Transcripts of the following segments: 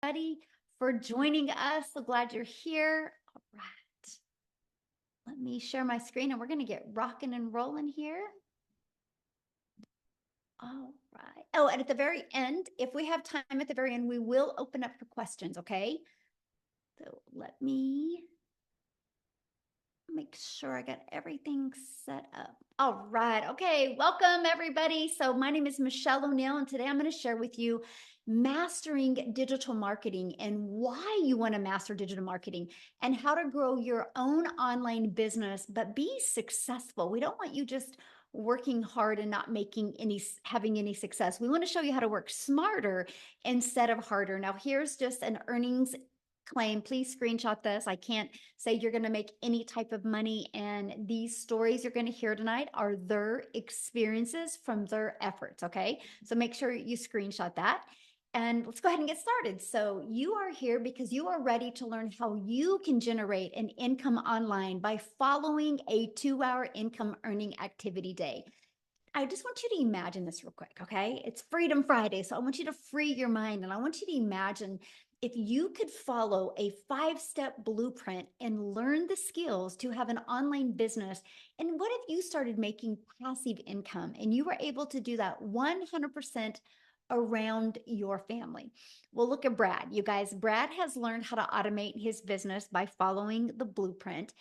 everybody for joining us. So glad you're here. All right. Let me share my screen and we're going to get rocking and rolling here. All right. Oh, and at the very end, if we have time at the very end, we will open up for questions, okay? So let me make sure I got everything set up. All right. Okay. Welcome, everybody. So, my name is Michelle O'Neill, and today I'm going to share with you mastering digital marketing and why you want to master digital marketing and how to grow your own online business, but be successful. We don't want you just working hard and not having any success. We want to show you how to work smarter instead of harder. Now, here's just an earnings claim. Please screenshot this. I can't say you're going to make any type of money. And these stories you're going to hear tonight are their experiences from their efforts. Okay. So make sure you screenshot that. And let's go ahead and get started. So you are here because you are ready to learn how you can generate an income online by following a 2-hour income earning activity day. I just want you to imagine this real quick, okay? It's Freedom Friday, so I want you to free your mind and I want you to imagine if you could follow a 5-step blueprint and learn the skills to have an online business. And what if you started making passive income and you were able to do that 100% around your family? Well, look at Brad. You guys, Brad has learned how to automate his business by following the blueprint.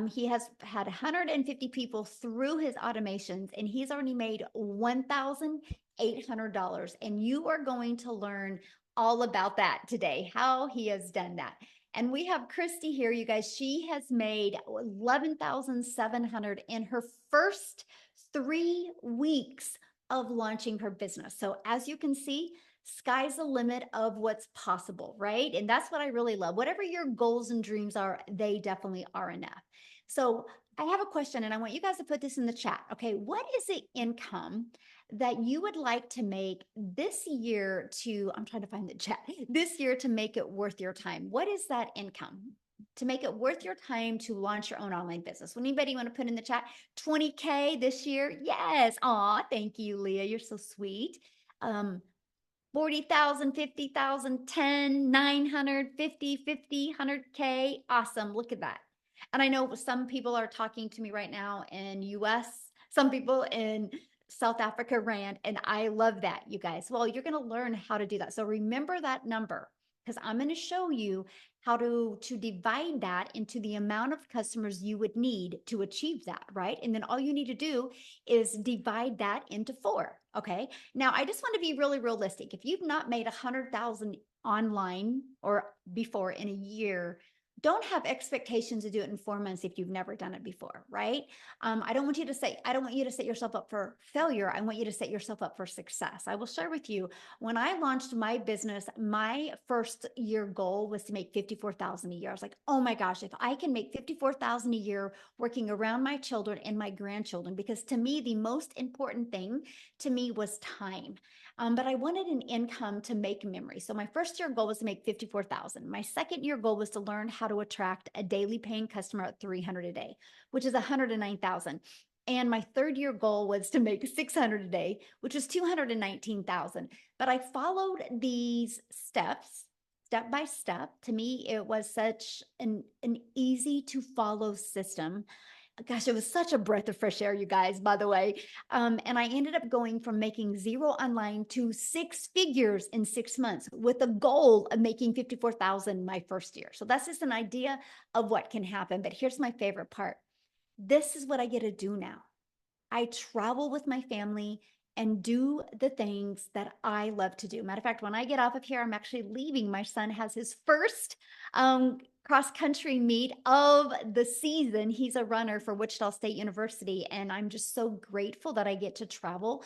He has had 150 people through his automations and he's already made $1,800. And you are going to learn all about that today, how he has done that. And we have Christy here, you guys. She has made 11,700 in her first 3 weeks of launching her business. So as you can see, sky's the limit of what's possible, right? And that's what I really love. Whatever your goals and dreams are, they definitely are enough. So I have a question and I want you guys to put this in the chat. Okay, what is the income that you would like to make this year I'm trying to find the chat, this year to make it worth your time? What is that income? To make it worth your time to launch your own online business. Anybody want to put in the chat 20K this year? Yes. Aw, thank you, Leah. You're so sweet. 40,000, 50,000, 10, 900, 50, 50, 100K. Awesome. Look at that. And I know some people are talking to me right now in US, some people in South Africa Rand, and I love that, you guys. Well, you're going to learn how to do that. So remember that number because I'm going to show you how to divide that into the amount of customers you would need to achieve that, right? And then all you need to do is divide that into 4, okay? Now, I just want to be really realistic. If you've not made 100,000 online or before in a year, don't have expectations to do it in 4 months if you've never done it before, right? I don't want you to set yourself up for failure. I want you to set yourself up for success. I will share with you, when I launched my business, my first year goal was to make 54,000 a year. I was like, oh my gosh, if I can make 54,000 a year working around my children and my grandchildren, because to me, the most important thing to me was time. But I wanted an income to make memories. So my first year goal was to make 54,000. My second year goal was to learn how to attract a daily paying customer at 300 a day, which is 109,000. And my third year goal was to make 600 a day, which was 219,000. But I followed these steps step by step. To me, it was such an easy to follow system. Gosh, it was such a breath of fresh air, you guys, by the way. And I ended up going from making 0 online to 6 figures in 6 months with a goal of making 54,000 my first year. So that's just an idea of what can happen. But here's my favorite part. This is what I get to do now. I travel with my family and do the things that I love to do. Matter of fact, when I get off of here, I'm actually leaving. My son has his first cross-country meet of the season. He's a runner for Wichita State University, and I'm just so grateful that I get to travel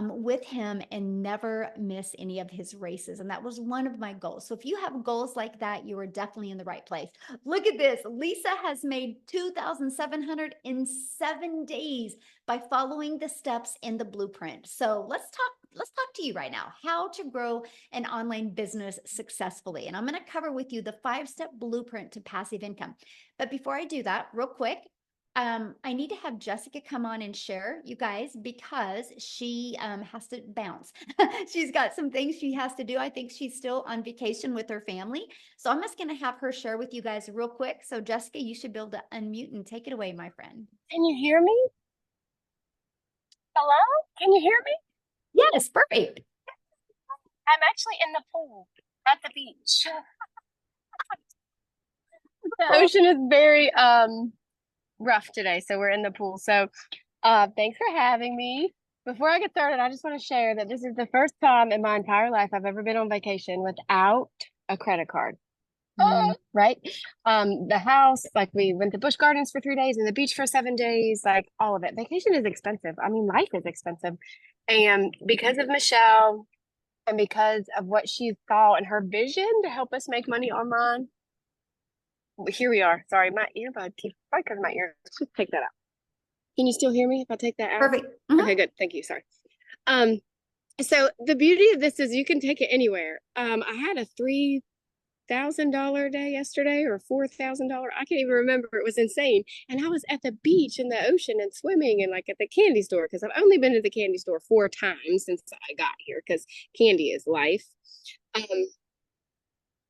with him and never miss any of his races. And that was one of my goals. So if you have goals like that, you are definitely in the right place. Look at this. Lisa has made 2,700 in 7 days by following the steps in the blueprint. So let's talk to you right now, how to grow an online business successfully. And I'm going to cover with you the 5-step blueprint to passive income. But before I do that, real quick, I need to have Jessica come on and share, you guys, because she has to bounce. She's got some things she has to do. I think she's still on vacation with her family. So I'm just going to have her share with you guys real quick. So, Jessica, you should be able to unmute and take it away, my friend. Can you hear me? Hello? Can you hear me? Yes, perfect. I'm actually in the pool at the beach. The Cool. ocean is very rough today, so we're in the pool. So thanks for having me. Before I get started, I just want to share that this is the first time in my entire life I've ever been on vacation without a credit card. Right? The house, like we went to Busch Gardens for 3 days and the beach for 7 days, like all of it. Vacation is expensive. I mean, life is expensive. And because of Michelle, and because of what she saw in her vision to help us make money online, here we are. Sorry, my earbud keeps right because my ear. Let's just take that out. Can you still hear me if I take that out? Perfect. Okay, good. Thank you. Sorry. Um, so the beauty of this is you can take it anywhere. I had a $3,000 day yesterday or $4,000. I can't even remember. It was insane. And I was at the beach in the ocean and swimming and like at the candy store because I've only been to the candy store 4 times since I got here because candy is life. Um,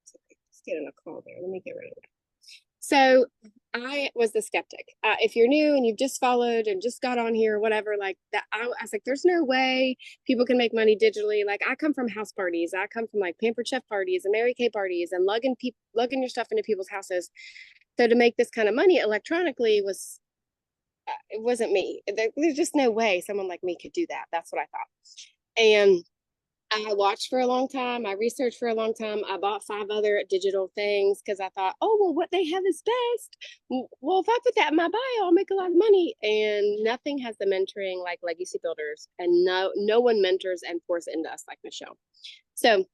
sorry, just getting a call there. Let me get rid of it. So I was the skeptic. If you're new and you've just followed and just got on here or whatever, like that, I was like, there's no way people can make money digitally. Like I come from house parties. I come from like Pampered Chef parties and Mary Kay parties and lugging your stuff into people's houses. So to make this kind of money electronically was, it wasn't me. There's just no way someone like me could do that. That's what I thought. And I watched for a long time. I researched for a long time. I bought 5 other digital things because I thought, oh, well, what they have is best. Well, if I put that in my bio, I'll make a lot of money. And nothing has the mentoring like Legacy Builders, and no one mentors and pours into us like Michelle. So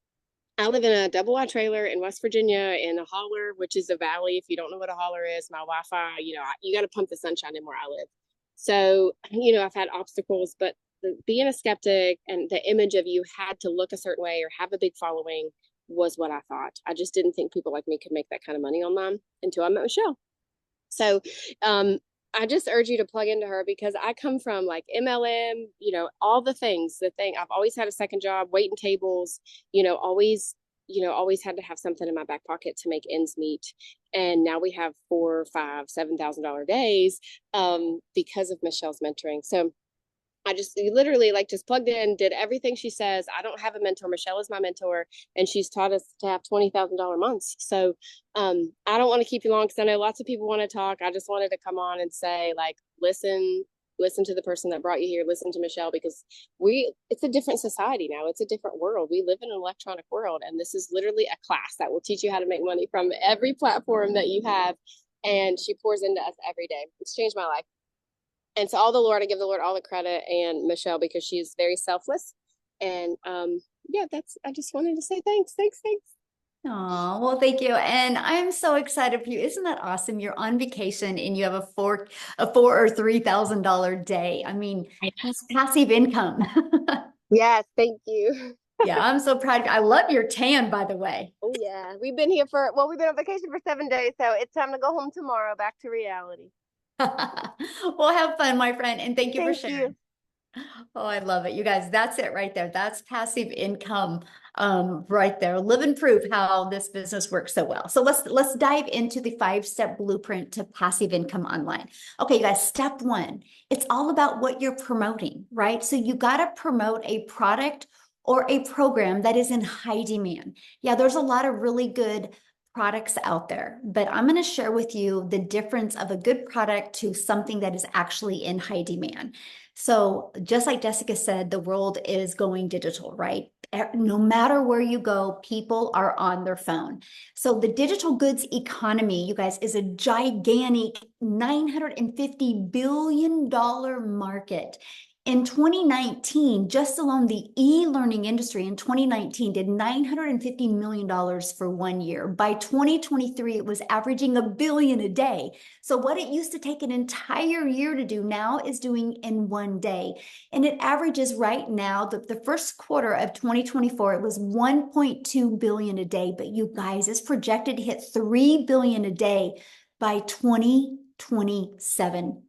I live in a double wide trailer in West Virginia in a holler, which is a valley. If you don't know what a holler is, my Wi-Fi, you got to pump the sunshine in where I live. So, I've had obstacles, but being a skeptic and the image of you had to look a certain way or have a big following was what I thought. I just didn't think people like me could make that kind of money online until I met Michelle. So, I just urge you to plug into her because I come from like MLM, all the things, I've always had a second job, waiting tables, always, always had to have something in my back pocket to make ends meet. And now we have 4, 5, $7,000 days because of Michelle's mentoring. So I just literally like just plugged in, did everything she says. I don't have a mentor. Michelle is my mentor, and she's taught us to have $20,000 months. So I don't want to keep you long because I know lots of people want to talk. I just wanted to come on and say, like, listen to the person that brought you here. Listen to Michelle because it's a different society now. It's a different world. We live in an electronic world, and this is literally a class that will teach you how to make money from every platform that you have. And she pours into us every day. It's changed my life. And to all the Lord, I give the Lord all the credit and Michelle because she's very selfless. And yeah, I just wanted to say thanks, thanks, thanks. Oh, well, thank you. And I'm so excited for you. Isn't that awesome? You're on vacation and you have a four or $3,000 day. I mean, that's passive income. Yes, thank you. Yeah, I'm so proud. I love your tan, by the way. Oh yeah, we've been on vacation for 7 days, so it's time to go home tomorrow, back to reality. Well, have fun, my friend, and thank you for Thank you. sharing. Oh, I love it. You guys, that's it right there. That's passive income right there. Living proof how this business works so well. So let's dive into the 5-step blueprint to passive income online. Okay, you guys, step 1, it's all about what you're promoting, right? So you got to promote a product or a program that is in high demand. Yeah, there's a lot of really good products out there, but I'm going to share with you the difference of a good product to something that is actually in high demand. So just like Jessica said, the world is going digital, right? No matter where you go, people are on their phone. So the digital goods economy, you guys, is a gigantic $950 billion market. In 2019, just alone the e-learning industry in 2019 did $950 million for 1 year. By 2023, it was averaging $1 billion a day. So what it used to take an entire year to do now is doing in 1 day. And it averages right now, the first quarter of 2024, it was 1.2 billion a day. But you guys, it's projected to hit 3 billion a day by 2030. 27.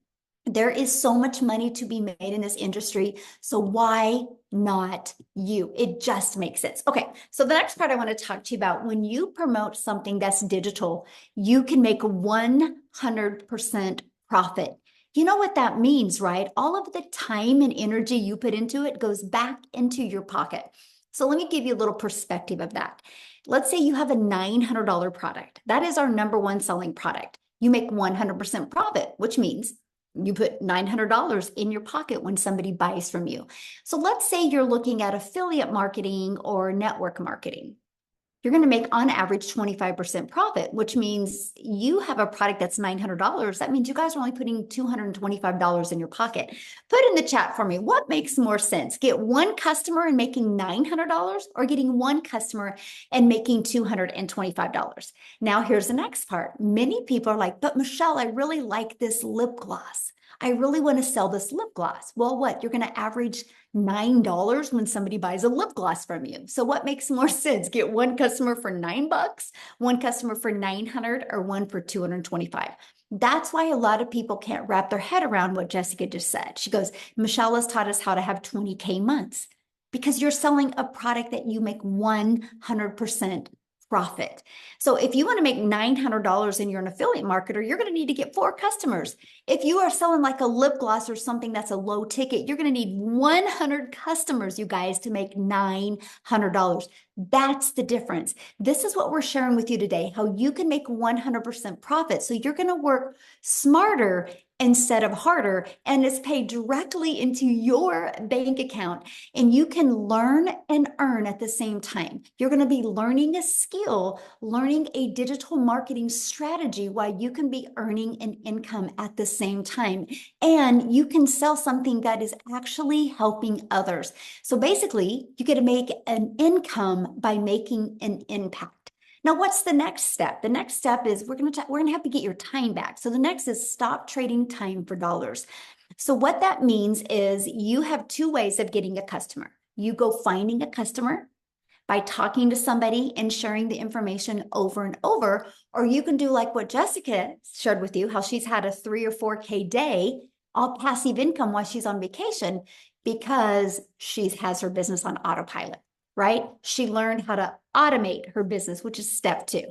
There is so much money to be made in this industry. So why not you? It just makes sense. Okay. So the next part I want to talk to you about, when you promote something that's digital, you can make 100% profit. You know what that means, right? All of the time and energy you put into it goes back into your pocket. So let me give you a little perspective of that. Let's say you have a $900 product. That is our number one selling product. You make 100% profit, which means you put $900 in your pocket when somebody buys from you. So let's say you're looking at affiliate marketing or network marketing. You're going to make on average 25% profit, which means you have a product that's $900. That means you guys are only putting $225 in your pocket. Put in the chat for me, what makes more sense? Get one customer and making $900, or getting one customer and making $225? Now, here's the next part. Many people are like, but Michelle, I really like this lip gloss. I really want to sell this lip gloss. Well, what? You're going to average $9 when somebody buys a lip gloss from you. So what makes more sense? Get one customer for $9, one customer for 900, or one for 225. That's why a lot of people can't wrap their head around what Jessica just said. She goes, Michelle has taught us how to have 20K months, because you're selling a product that you make 100% profit. So if you want to make $900 and you're an affiliate marketer, you're going to need to get 4 customers. If you are selling like a lip gloss or something that's a low ticket, you're going to need 100 customers, you guys, to make $900. That's the difference. This is what we're sharing with you today, how you can make 100% profit. So you're going to work smarter instead of harder, and it's paid directly into your bank account, and you can learn and earn at the same time. You're going to be learning a skill, learning a digital marketing strategy, while you can be earning an income at the same time, and you can sell something that is actually helping others. So basically, you get to make an income by making an impact. Now, what's the next step? The next step is we're going to have to get your time back. So the next is stop trading time for dollars. So what that means is you have 2 ways of getting a customer. You go finding a customer by talking to somebody and sharing the information over and over, or you can do like what Jessica shared with you, how she's had a 3 or 4K day, all passive income while she's on vacation, because she has her business on autopilot, right? She learned how to automate her business, which is step 2.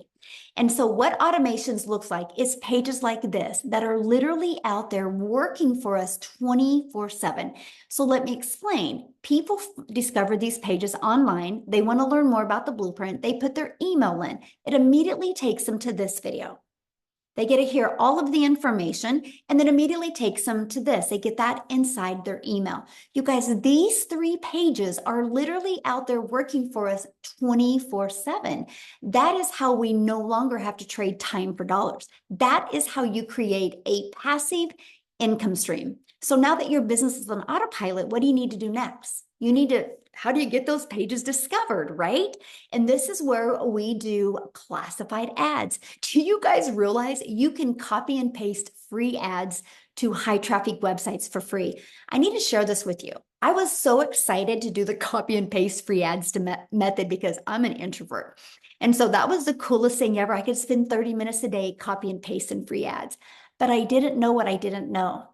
And so what automations looks like is pages like this that are literally out there working for us 24/7. So let me explain. People discover these pages online. They want to learn more about the blueprint. They put their email in. It immediately takes them to this video. They get to hear all of the information, and then immediately takes them to this. They get that inside their email. You guys, these 3 pages are literally out there working for us 24/7. That is how we no longer have to trade time for dollars. That is how you create a passive income stream. So now that your business is on autopilot, what do you need to do next? How do you get those pages discovered, right? And this is where we do classified ads. Do you guys realize you can copy and paste free ads to high traffic websites for free? I need to share this with you. I was so excited to do the copy and paste free ads method, because I'm an introvert. And so that was the coolest thing ever. I could spend 30 minutes a day copy and pasting free ads, but I didn't know what I didn't know.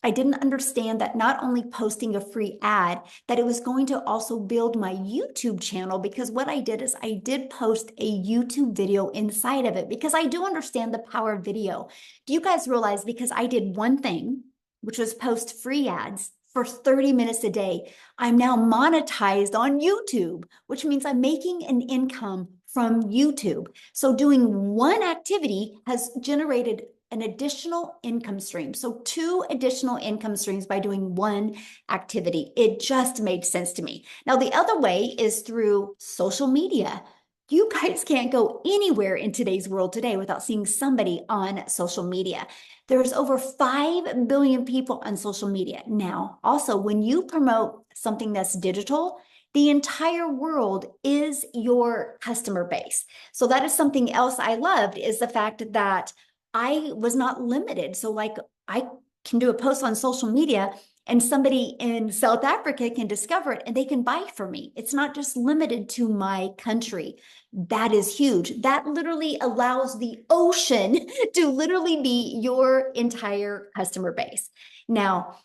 I didn't understand that not only posting a free ad, that it was going to also build my YouTube channel, because what I did is I did post a YouTube video inside of it, because I do understand the power of video. Do you guys realize, because I did one thing, which was post free ads for 30 minutes a day, I'm now monetized on YouTube, which means I'm making an income from YouTube. So doing one activity has generated an additional income stream. So 2 additional income streams by doing one activity. It just made sense to me. Now, the other way is through social media. You guys can't go anywhere in today's world today without seeing somebody on social media. There's over 5 billion people on social media. Now, also, when you promote something that's digital, the entire world is your customer base. So that is something else I loved, is the fact that I was not limited. So like, I can do a post on social media and somebody in South Africa can discover it and they can buy from me. It's not just limited to my country. That is huge. That literally allows the ocean to literally be your entire customer base. Now,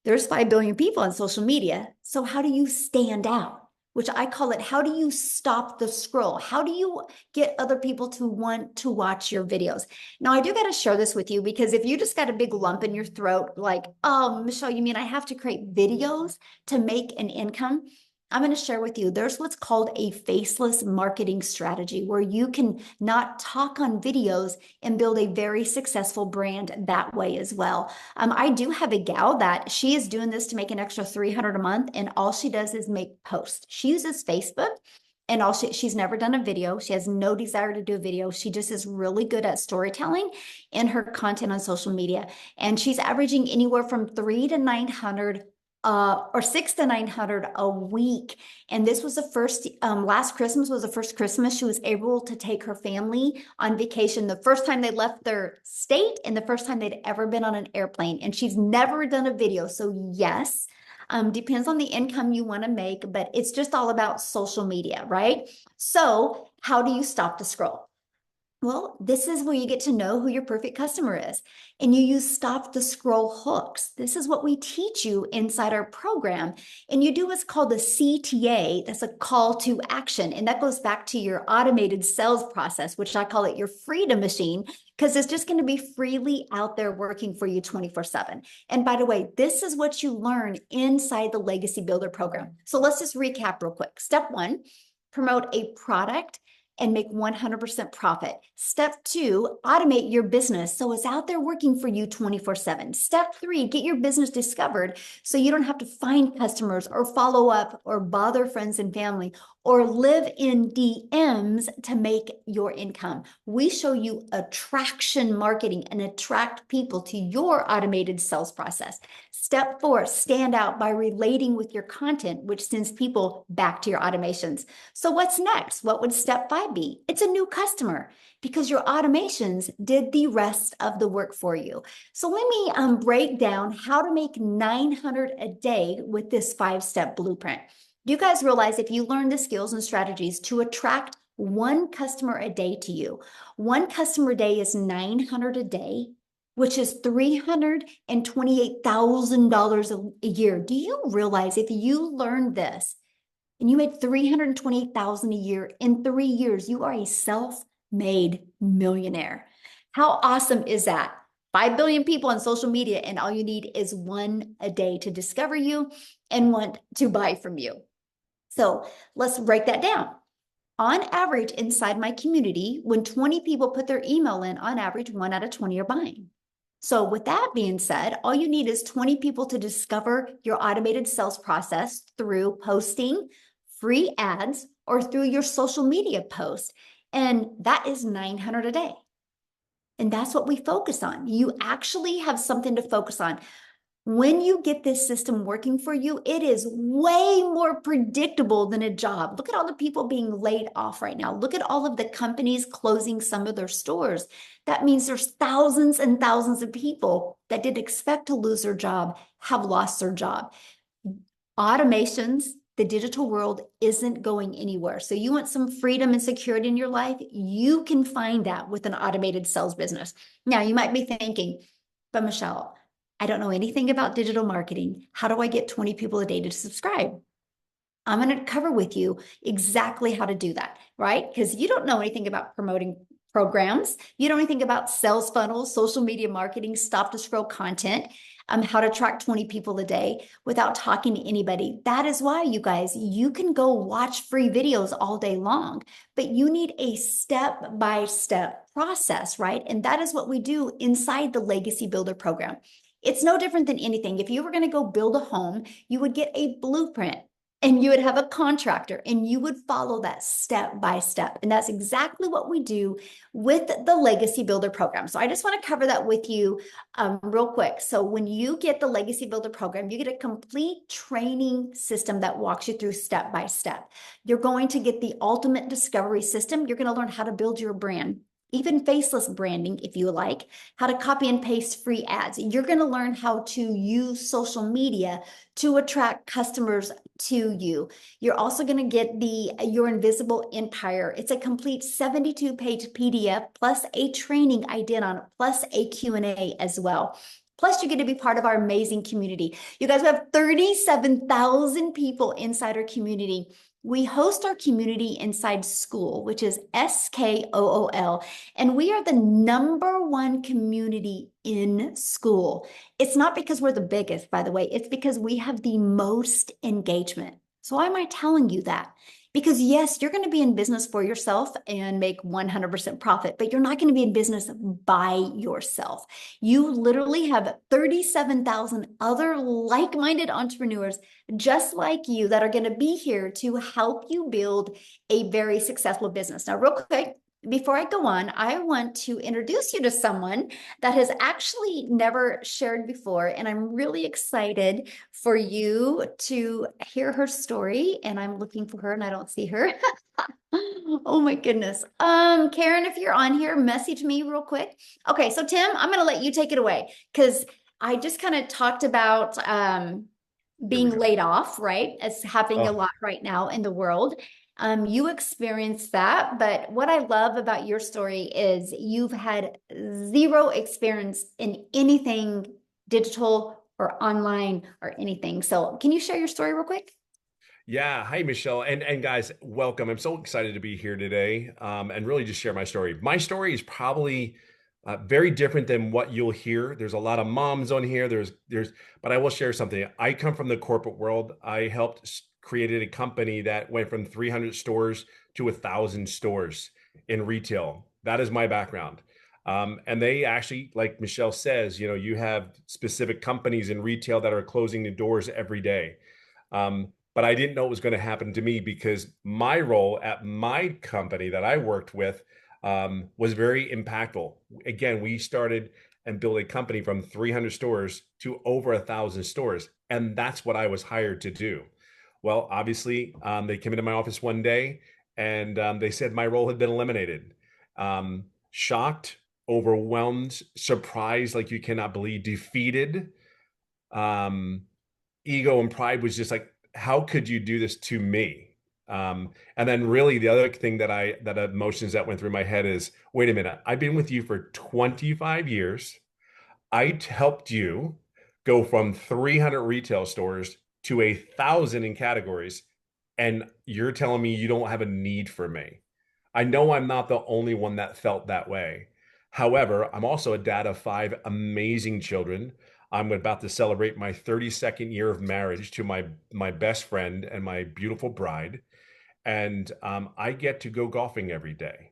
there's 5 billion people on social media. So how do you stand out? Which I call it, how do you stop the scroll? How do you get other people to want to watch your videos? Now, I do got to share this with you because if you just got a big lump in your throat, like, oh, Michelle, you mean I have to create videos to make an income? I'm going to share with you, there's what's called a faceless marketing strategy where you can not talk on videos and build a very successful brand that way as well. I do have a gal that she is doing this to make an extra 300 a month, and all she does is make posts. She uses Facebook, and she's never done a video. She has no desire to do a video. She just is really good at storytelling in her content on social media, and she's averaging anywhere from 3 to 900 or 6 to 900 a week. And this was the first, last Christmas was the first Christmas she was able to take her family on vacation, the first time they left their state and the first time they'd ever been on an airplane. And she's never done a video. So yes, depends on the income you want to make, but it's just all about social media, right? So how do you stop the scroll? Well, this is where you get to know who your perfect customer is. And you use stop the scroll hooks. This is what we teach you inside our program. And you do what's called the CTA. That's a call to action. And that goes back to your automated sales process, which I call it your freedom machine, because it's just going to be freely out there working for you 24/7. And by the way, this is what you learn inside the Legacy Builder program. So let's just recap real quick. Step one, promote a product and make 100% profit. Step two, automate your business so it's out there working for you 24/7. Step three, get your business discovered so you don't have to find customers or follow up or bother friends and family or live in DMs to make your income. We show you attraction marketing and attract people to your automated sales process. Step four, stand out by relating with your content, which sends people back to your automations. So what's next? What would step five be? It's a new customer because your automations did the rest of the work for you. So let me break down how to make 900 a day with this 5-step blueprint. Do you guys realize if you learn the skills and strategies to attract one customer a day to you, one customer a day is 900 a day, which is $328,000 a year. Do you realize if you learned this and you made $328,000 a year in 3 years, you are a self-made millionaire? How awesome is that? 5 billion people on social media, and all you need is one a day to discover you and want to buy from you. So let's break that down. On average, inside my community, when 20 people put their email in, on average, 1 out of 20 are buying. So with that being said, all you need is 20 people to discover your automated sales process through posting free ads or through your social media posts. And that is 900 a day. And that's what we focus on. You actually have something to focus on. When you get this system working for you, it is way more predictable than a job. Look at all the people being laid off right now. Look at all of the companies closing some of their stores. That means there's thousands and thousands of people that didn't expect to lose their job, have lost their job. Automations, the digital world isn't going anywhere. So you want some freedom and security in your life, you can find that with an automated sales business. Now, you might be thinking, but Michelle, I don't know anything about digital marketing. How do I get 20 people a day to subscribe? I'm going to cover with you exactly how to do that, right? Because you don't know anything about promoting programs. You don't know anything about sales funnels, social media marketing, stop to scroll content, how to track 20 people a day without talking to anybody. That is why, you guys, you can go watch free videos all day long, but you need a step-by-step process, right? And that is what we do inside the Legacy Builder program. It's no different than anything. If you were going to go build a home, you would get a blueprint and you would have a contractor and you would follow that step by step. And that's exactly what we do with the Legacy Builder program. So I just want to cover that with you real quick. So when you get the Legacy Builder program, you get a complete training system that walks you through step by step. You're going to get the ultimate discovery system. You're going to learn how to build your brand. even faceless branding, if you like, how to copy and paste free ads. You're going to learn how to use social media to attract customers to you. You're also going to get the Your Invisible Empire. It's a complete 72-page PDF plus a training I did on it, plus a Q&A as well. Plus, you get to be part of our amazing community. You guys, we have 37,000 people inside our community. We host our community inside School, which is SKOOL, and we are the #1 community in School. It's not because we're the biggest, by the way, it's because we have the most engagement. So why am I telling you that? Because yes, you're going to be in business for yourself and make 100% profit, but you're not going to be in business by yourself. You literally have 37,000 other like-minded entrepreneurs just like you that are going to be here to help you build a very successful business. Now, real quick, before I go on, I want to introduce you to someone that has actually never shared before, and I'm really excited for you to hear her story. And I'm looking for her, and I don't see her. Oh my goodness. Karen, if you're on here, message me real quick. Okay, so Tim, I'm gonna let you take it away because I just kind of talked about There we being go. laid off, right? It's happening a Oh, lot right now in the world. You experienced that, but what I love about your story is you've had zero experience in anything digital or online or anything. So, can you share your story real quick? yeah. Hi, Michelle. And guys, welcome. I'm so excited to be here today, and really just share my story. My story is probably very different than what you'll hear. There's a lot of moms on here. But I will share something. I come from the corporate world. I helped created a company that went from 300 stores to 1,000 stores in retail. That is my background. And they actually, like Michelle says, you have specific companies in retail that are closing the doors every day. But I didn't know it was going to happen to me because my role at my company that I worked with was very impactful. Again, we started and built a company from 300 stores to over 1,000 stores. And that's what I was hired to do. Well, obviously, they came into my office one day and they said my role had been eliminated. Shocked, overwhelmed, surprised, like you cannot believe, defeated. Um, Ego and pride was just like, how could you do this to me? And then really the other thing that emotions that went through my head is, wait a minute, I've been with you for 25 years. Helped you go from 300 retail stores to 1,000 in categories, and you're telling me you don't have a need for me. I know I'm not the only one that felt that way. However, I'm also a dad of five amazing children. I'm about to celebrate my 32nd year of marriage to my best friend and my beautiful bride, and I get to go golfing every day.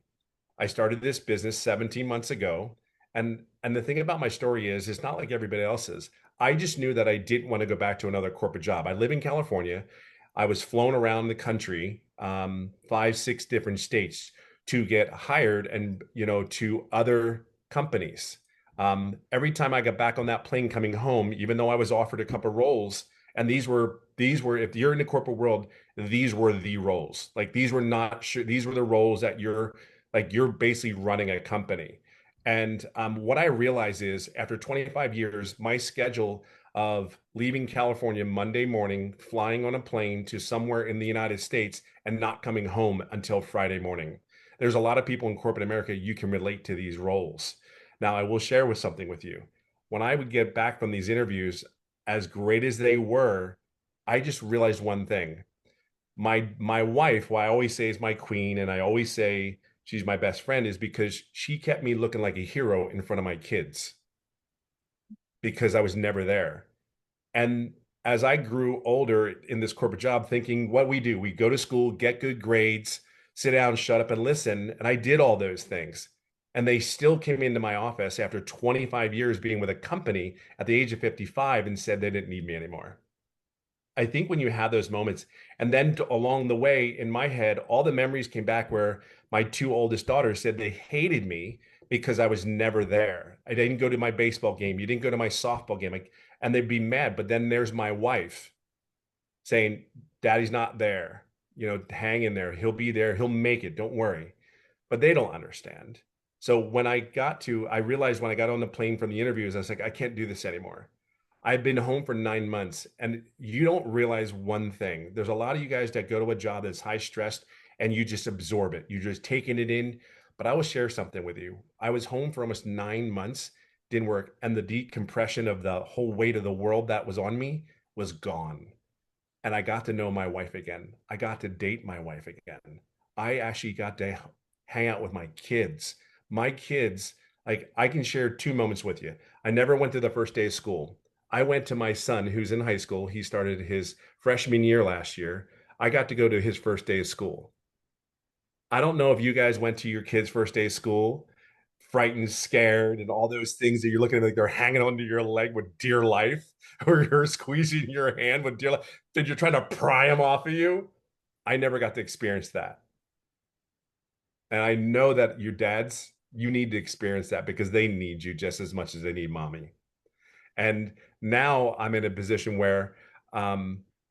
I started this business 17 months ago. And the thing about my story is it's not like everybody else's. I just knew that I didn't want to go back to another corporate job. I live in California. I was flown around the country, five, six different states to get hired and, to other companies. Every time I got back on that plane coming home, even though I was offered a couple roles, and these were, if you're in the corporate world, these were the roles. Like these were not sure, these were the roles that you're basically running a company. And what I realize is after 25 years, my schedule of leaving California Monday morning, flying on a plane to somewhere in the United States, and not coming home until Friday morning. There's a lot of people in corporate America, you can relate to these roles. Now, I will share with something with you. When I would get back from these interviews, as great as they were, I just realized one thing. My wife, who I always say is my queen, and I always say she's my best friend, is because she kept me looking like a hero in front of my kids because I was never there. And as I grew older in this corporate job, thinking what we do, we go to school, get good grades, sit down, shut up, and listen. And I did all those things. And they still came into my office after 25 years being with a company at the age of 55 and said they didn't need me anymore. I think when you have those moments, and then along the way in my head, all the memories came back where my two oldest daughters said they hated me because I was never there. I didn't go to my baseball game. You didn't go to my softball game. Like, and they'd be mad. But then there's my wife saying, Daddy's not there. Hang in there. He'll be there. He'll make it. Don't worry. But they don't understand. So when I realized when I got on the plane from the interviews, I was like, I can't do this anymore. I've been home for 9 months, and you don't realize one thing. There's a lot of you guys that go to a job that's high stressed and you just absorb it. You're just taking it in. But I will share something with you. I was home for almost 9 months, didn't work, and the decompression of the whole weight of the world that was on me was gone. And I got to know my wife again. I got to date my wife again. I actually got to hang out with my kids. My kids, like I can share two moments with you. I never went to the first day of school. I went to my son who's in high school. He started his freshman year last year. I got to go to his first day of school. I don't know if you guys went to your kids' first day of school, frightened, scared, and all those things that you're looking at like they're hanging onto your leg with dear life, or you're squeezing your hand with dear life, that you're trying to pry them off of you. I never got to experience that. And I know that your dads, you need to experience that because they need you just as much as they need mommy. And now I'm in a position where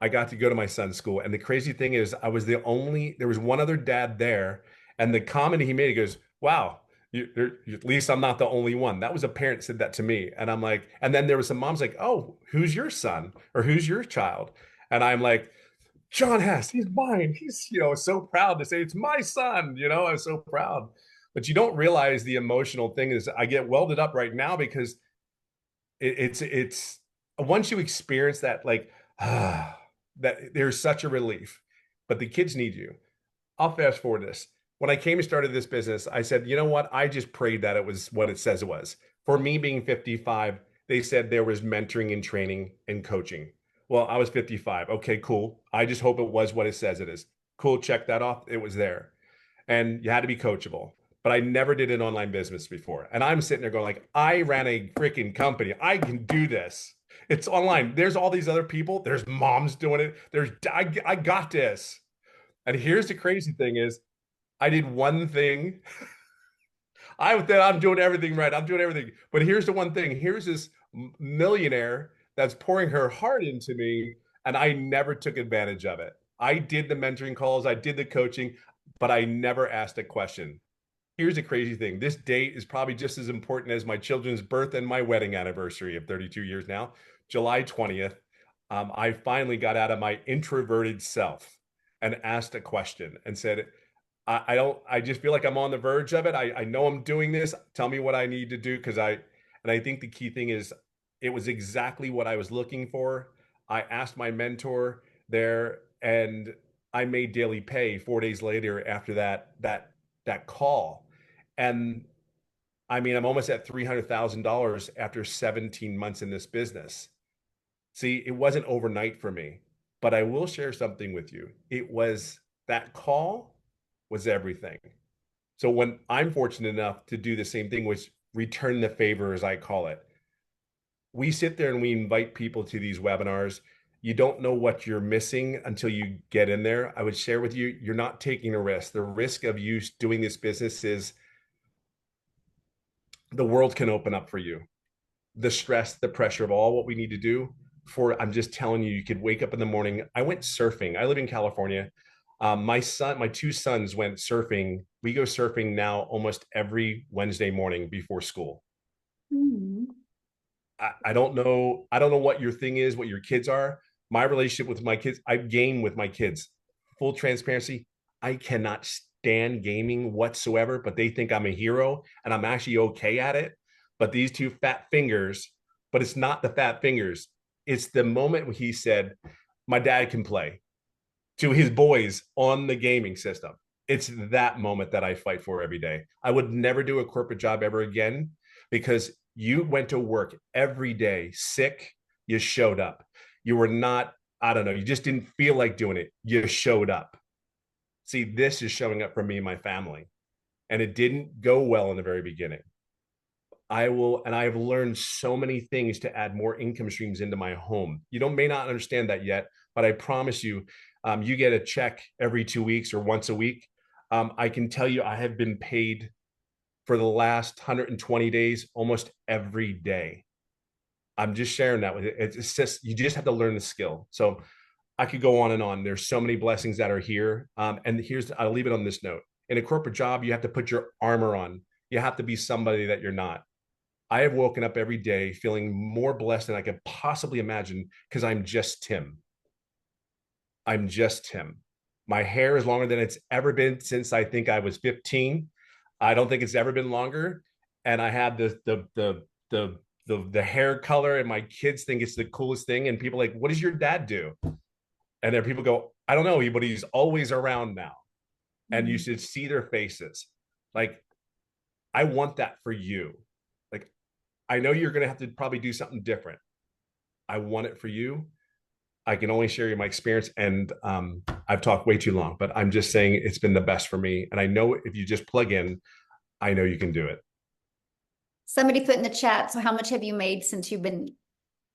I got to go to my son's school. And the crazy thing is, there was one other dad there. And the comment he made, he goes, wow, at least I'm not the only one. That was a parent said that to me. And I'm like, and then there was some moms like, oh, who's your son or who's your child? And I'm like, John Hess, he's mine. He's, so proud to say it's my son. I'm so proud. But you don't realize the emotional thing is I get welded up right now because it's once you experience that, like, that there's such a relief. But the kids need you. I'll fast forward this. When I came and started this business, I said, you know what? I just prayed that it was what it says it was. For me being 55, they said there was mentoring and training and coaching. Well, I was 55. Okay, cool. I just hope it was what it says it is. Cool, check that off. It was there. And you had to be coachable. But I never did an online business before. And I'm sitting there going like, I ran a freaking company. I can do this. It's online. There's all these other people. There's moms doing it. I got this. And here's the crazy thing is I did one thing. I'm doing everything right. I'm doing everything. But here's the one thing. Here's this millionaire that's pouring her heart into me, and I never took advantage of it. I did the mentoring calls, I did the coaching, but I never asked a question. Here's the crazy thing. This date is probably just as important as my children's birth and my wedding anniversary of 32 years now, July 20th. I finally got out of my introverted self and asked a question and said, I just feel like I'm on the verge of it. I know I'm doing this. Tell me what I need to do. And I think the key thing is it was exactly what I was looking for. I asked my mentor there and I made daily pay 4 days later after that call. And I mean, I'm almost at $300,000 after 17 months in this business. See, it wasn't overnight for me, but I will share something with you. It was that call was everything. So when I'm fortunate enough to do the same thing, which return the favor, as I call it, we sit there and we invite people to these webinars. You don't know what you're missing until you get in there. I would share with you, you're not taking a risk. The risk of you doing this business is the world can open up for you. The stress, the pressure of all what we need to do I'm just telling you, you could wake up in the morning. I went surfing. I live in California. My two sons went surfing. We go surfing now almost every Wednesday morning before school. Mhm. I don't know. I don't know what your thing is, what your kids are. My relationship with my kids, I game with my kids. Full transparency, I cannot stand gaming whatsoever, but they think I'm a hero and I'm actually okay at it. But these two fat fingers, but it's not the fat fingers. It's the moment when he said, my dad can play to his boys on the gaming system. It's that moment that I fight for every day. I would never do a corporate job ever again because you went to work every day sick, you showed up. You were not, I don't know, you just didn't feel like doing it. You showed up. See, this is showing up for me and my family. And it didn't go well in the very beginning. And I have learned so many things to add more income streams into my home. You don't may not understand that yet, but I promise you, you get a check every 2 weeks or once a week. I can tell you, I have been paid for the last 120 days almost every day. I'm just sharing that with you. It's just you just have to learn the skill. So I could go on and on. There's so many blessings that are here. And I'll leave it on this note. In a corporate job, you have to put your armor on. You have to be somebody that you're not. I have woken up every day feeling more blessed than I could possibly imagine because I'm just Tim. I'm just Tim. My hair is longer than it's ever been since I think I was 15. I don't think it's ever been longer. And I had the hair color, and my kids think it's the coolest thing. And people are like, what does your dad do? And then people go, I don't know, but he's always around now. And you Mhm. should see their faces. Like, I want that for you. Like, I know you're gonna have to probably do something different. I want it for you. I can only share you my experience, and I've talked way too long, but I'm just saying it's been the best for me. And I know if you just plug in, I know you can do it. Somebody put in the chat, so how much have you made since you've been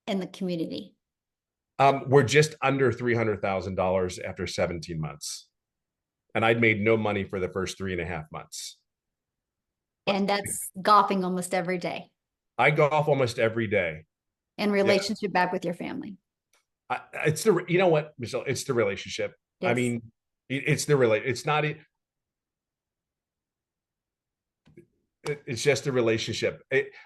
in the community? We're just under $300,000 after 17 months, and I'd made no money for the first 3.5 months. But And that's golfing almost every day I golf almost every day. and Yeah, relationship back with your family. it's the you know what, Michelle, it's the relationship. I Yes. mean, it's the relate. It's not it's just a relationship.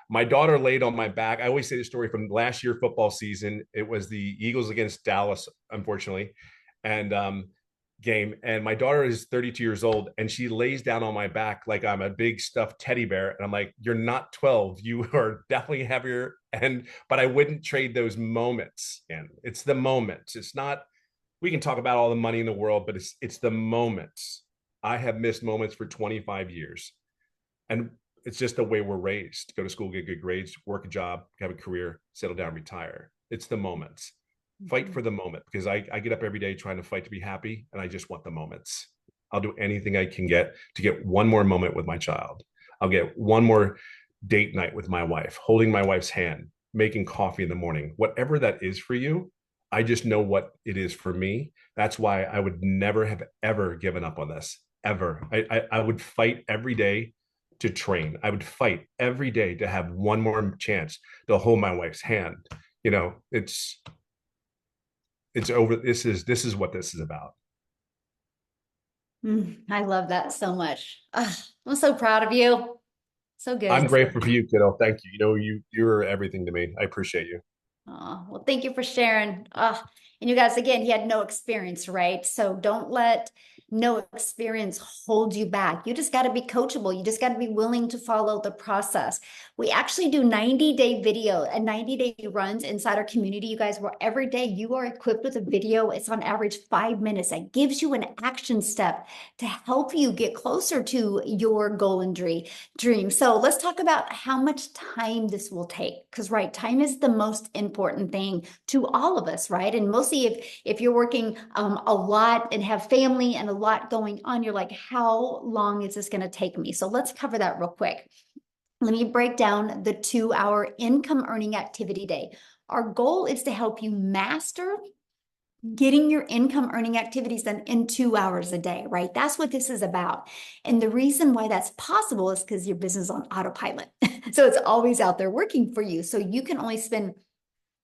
My daughter laid on my back. I always say the story from last year football season. It was the Eagles against Dallas, unfortunately, and game. And my daughter is 32 years old, and she lays down on my back like I'm a big stuffed teddy bear. And I'm like, "You're not 12. You are definitely heavier." And but I wouldn't trade those moments. And it's the moments. It's not. We can talk about all the money in the world, but it's the moments. I have missed moments for 25 years, and it's just the way we're raised: go to school, get good grades, work a job, have a career, settle down, retire. It's the moments. Fight Mhm. for the moment, because I get up every day trying to fight to be happy, and I just want the moments. I'll do anything I can get to get one more moment with my child. I'll get one more date night with my wife, holding my wife's hand, making coffee in the morning, whatever that is for you. I just know what it is for me. That's why I would never have ever given up on this, ever. I would fight every day to train. I would fight every day to have one more chance to hold my wife's hand. You know, it's over. This is what this is about. I love that so much. Ugh, I'm so proud of you. So I'm good. grateful for you, kiddo. Thank you. You know, you're everything to me. I appreciate you. Oh, well, thank you for sharing. And you guys, again, he had no experience, right? So don't let no experience hold you back. You just got to be coachable. You just got to be willing to follow the process. We actually do 90-day video and 90-day runs inside our community, you guys, where every day you are equipped with a video. It's on average 5 minutes. That gives you an action step to help you get closer to your goal and dream. So let's talk about how much time this will take. Because right, time is the most important thing to all of us, right? And mostly if you're working a lot and have family and a lot going on, you're like, how long is this going to take me? So let's cover that real quick. Let me break down the 2-hour income earning activity day. Our goal is to help you master getting your income earning activities done in 2 hours a day, right? That's what this is about. And the reason why that's possible is because your business is on autopilot. So it's always out there working for you. So you can only spend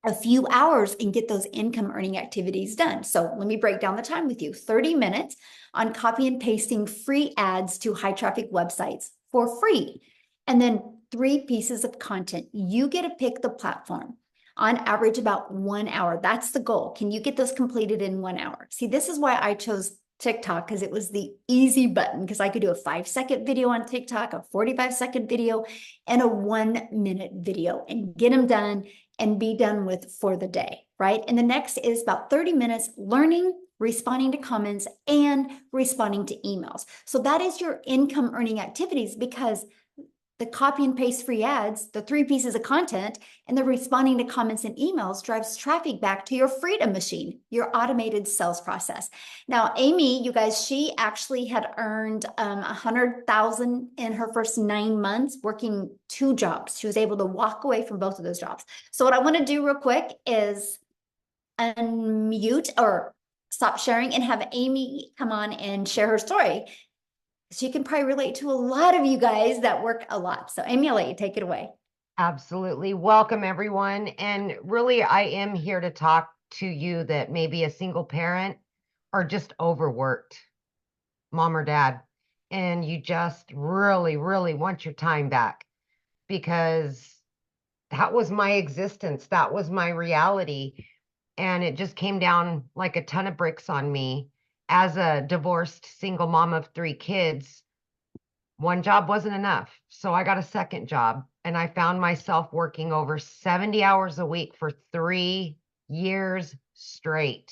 a few hours and get those income earning activities done. So let me break down the time with you. 30 minutes on copy and pasting free ads to high traffic websites for free. And then 3 pieces of content. You get to pick the platform. On average, about 1 hour. That's the goal. Can you get those completed in 1 hour? See, this is why I chose TikTok, because it was the easy button, because I could do a 5-second video on TikTok, a 45-second video, and a 1-minute video and get them done and be done with for the day, right? And the next is about 30 minutes learning, responding to comments, and responding to emails. So that is your income earning activities, because the copy and paste free ads, the 3 pieces of content, and the responding to comments and emails drives traffic back to your freedom machine, your automated sales process. Now, Amy, you guys, she actually had earned 100,000 in her first 9 months working 2 jobs. She was able to walk away from both of those jobs. So what I want to do real quick is unmute or stop sharing and have Amy come on and share her story. She can probably relate to a lot of you guys that work a lot. So Amy, I'll let you take it away. Absolutely. Welcome, everyone. And really, I am here to talk to you that may be a single parent or just overworked, mom or dad. and you just really, really want your time back, because that was my existence. That was my reality. And it just came down like a ton of bricks on me as a divorced single mom of 3 kids. One job wasn't enough. So I got a second job, and I found myself working over 70 hours a week for 3 years straight.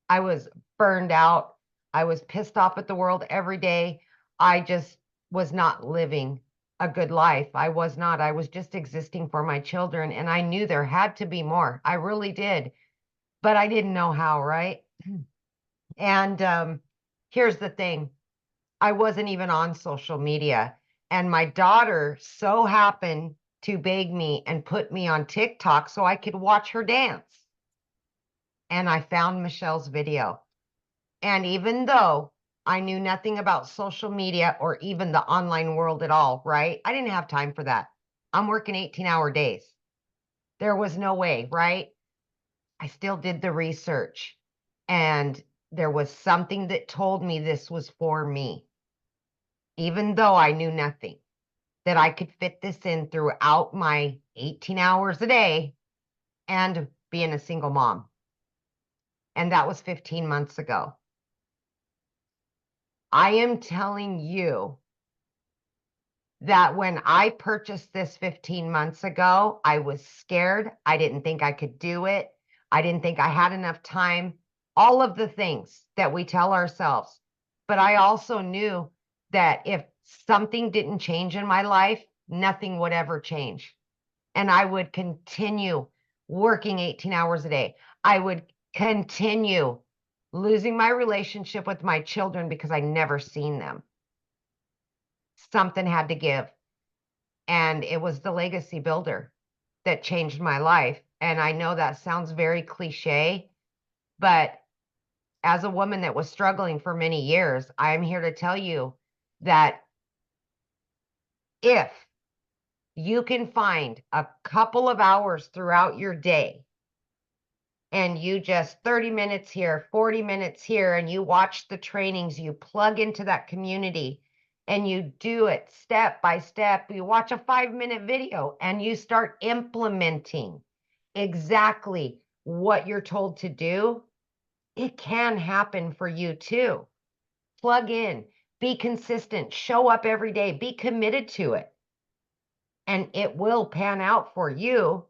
I was burned out. I was pissed off at the world every day. I just was not living a good life. I was not. I was just existing for my children. And I knew there had to be more. I really did. But I didn't know how, right? And here's the thing, I wasn't even on social media. And my daughter so happened to beg me and put me on TikTok so I could watch her dance. And I found Michelle's video. And even though I knew nothing about social media or even the online world at all, right? I didn't have time for that. I'm working 18-hour days. There was no way, right? I still did the research, and there was something that told me this was for me, even though I knew nothing, that I could fit this in throughout my 18 hours a day and being a single mom. And that was 15 months ago. I am telling you that when I purchased this 15 months ago, I was scared. I didn't think I could do it. I didn't think I had enough time, all of the things that we tell ourselves. But I also knew that if something didn't change in my life, nothing would ever change. And I would continue working 18 hours a day. I would continue losing my relationship with my children because I never seen them. Something had to give. And it was the legacy builder that changed my life. And I know that sounds very cliche, but as a woman that was struggling for many years, I'm here to tell you that if you can find a couple of hours throughout your day, and you just 30 minutes here, 40 minutes here, and you watch the trainings, you plug into that community, and you do it step by step. You watch a 5-minute video and you start implementing exactly what you're told to do, it can happen for you too. Plug in, be consistent, show up every day, be committed to it, and it will pan out for you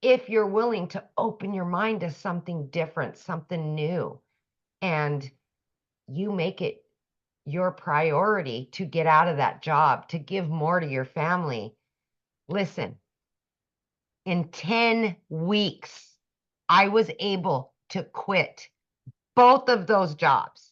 if you're willing to open your mind to something different, something new, and you make it your priority to get out of that job, to give more to your family. Listen, in 10 weeks, I was able to quit both of those jobs.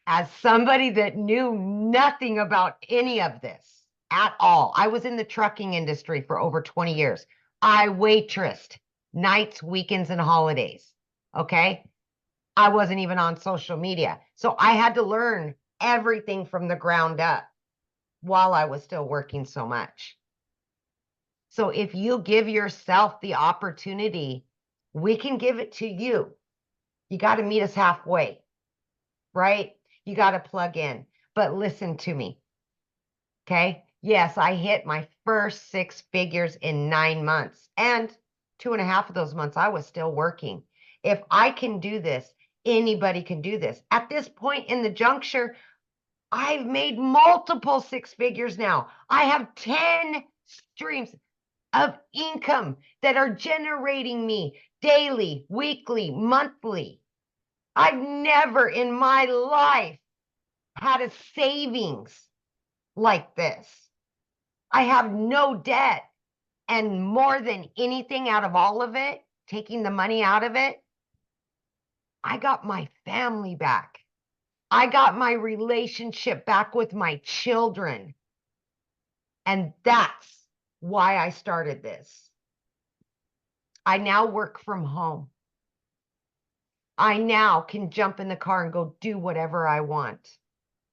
As somebody that knew nothing about any of this at all, I was in the trucking industry for over 20 years. I waitressed nights, weekends, and holidays. Okay. I wasn't even on social media. So I had to learn everything from the ground up while I was still working so much. So if you give yourself the opportunity, we can give it to you. You got to meet us halfway, right? You got to plug in. But listen to me. Okay. Yes, I hit my first 6 figures in 9 months. And 2.5 of those months, I was still working. If I can do this, anybody can do this. At this point in the juncture, I've made multiple 6 figures now. I have 10 streams of income that are generating me daily, weekly, monthly. I've never in my life had a savings like this. I have no debt. And more than anything out of all of it, taking the money out of it, I got my family back. I got my relationship back with my children. And that's why I started this. I now work from home. I now can jump in the car and go do whatever I want,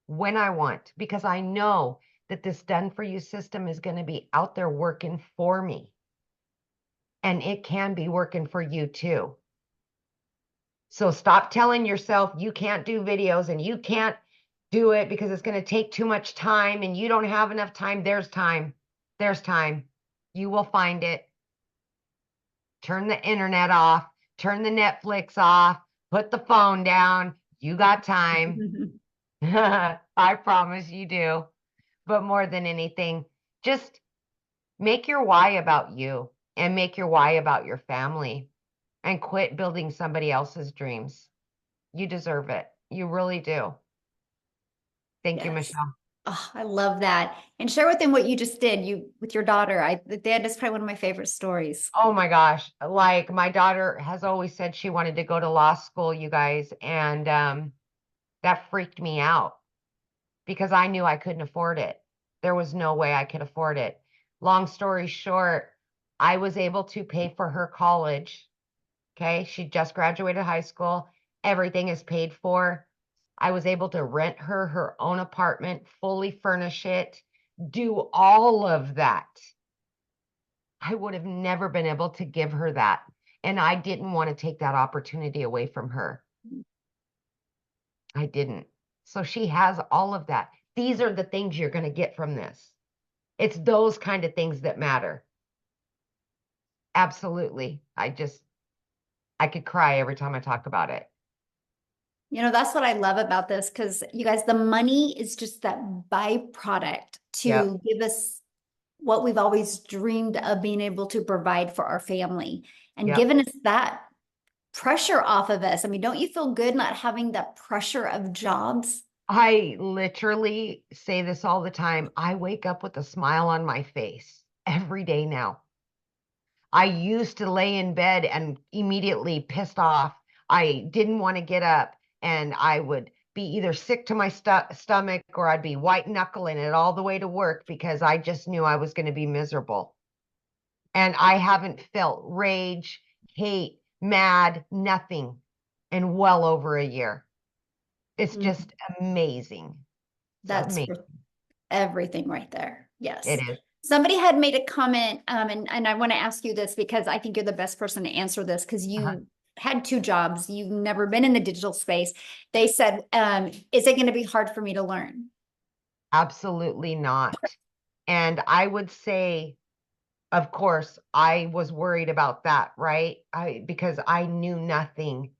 when I want, because I know that this done for you system is going to be out there working for me. And it can be working for you too. So stop telling yourself you can't do videos and you can't do it because it's going to take too much time and you don't have enough time. There's time. There's time. You will find it. Turn the internet off, turn the Netflix off, put the phone down. You got time. I promise you do. But more than anything, just make your why about you and make your why about your family and quit building somebody else's dreams. You deserve it. You really do. Thank you, Yes. Michelle. Oh, I love that. And share with them what you just did with your daughter. That is probably one of my favorite stories. Oh my gosh. Like my daughter has always said she wanted to go to law school, you guys, and that freaked me out because I knew I couldn't afford it. There was no way I could afford it. Long story short, I was able to pay for her college. Okay. She just graduated high school. Everything is paid for. I was able to rent her own apartment, fully furnish it, do all of that. I would have never been able to give her that. And I didn't want to take that opportunity away from her. I didn't. So she has all of that. These are the things you're going to get from this. It's those kind of things that matter. Absolutely. I could cry every time I talk about it. That's what I love about this because you guys, the money is just that byproduct Yep. to give us what we've always dreamed of being able to provide for our family and Yep. giving us that pressure off of us. I mean, don't you feel good not having that pressure of jobs? I literally say this all the time. I wake up with a smile on my face every day now. I used to lay in bed and immediately pissed off. I didn't want to get up and I would be either sick to my stomach or I'd be white knuckling it all the way to work because I just knew I was going to be miserable. And I haven't felt rage, hate, mad, nothing in well over a year. It's just amazing. It's That's amazing. everything right there. It Yes. is. Somebody had made a comment, and I want to ask you this because I think you're the best person to answer this because Uh-huh. you had two jobs. You've never been in the digital space. They said, is it going to be hard for me to learn? Absolutely not. And I would say, of course, I was worried about that, right? Because I knew nothing.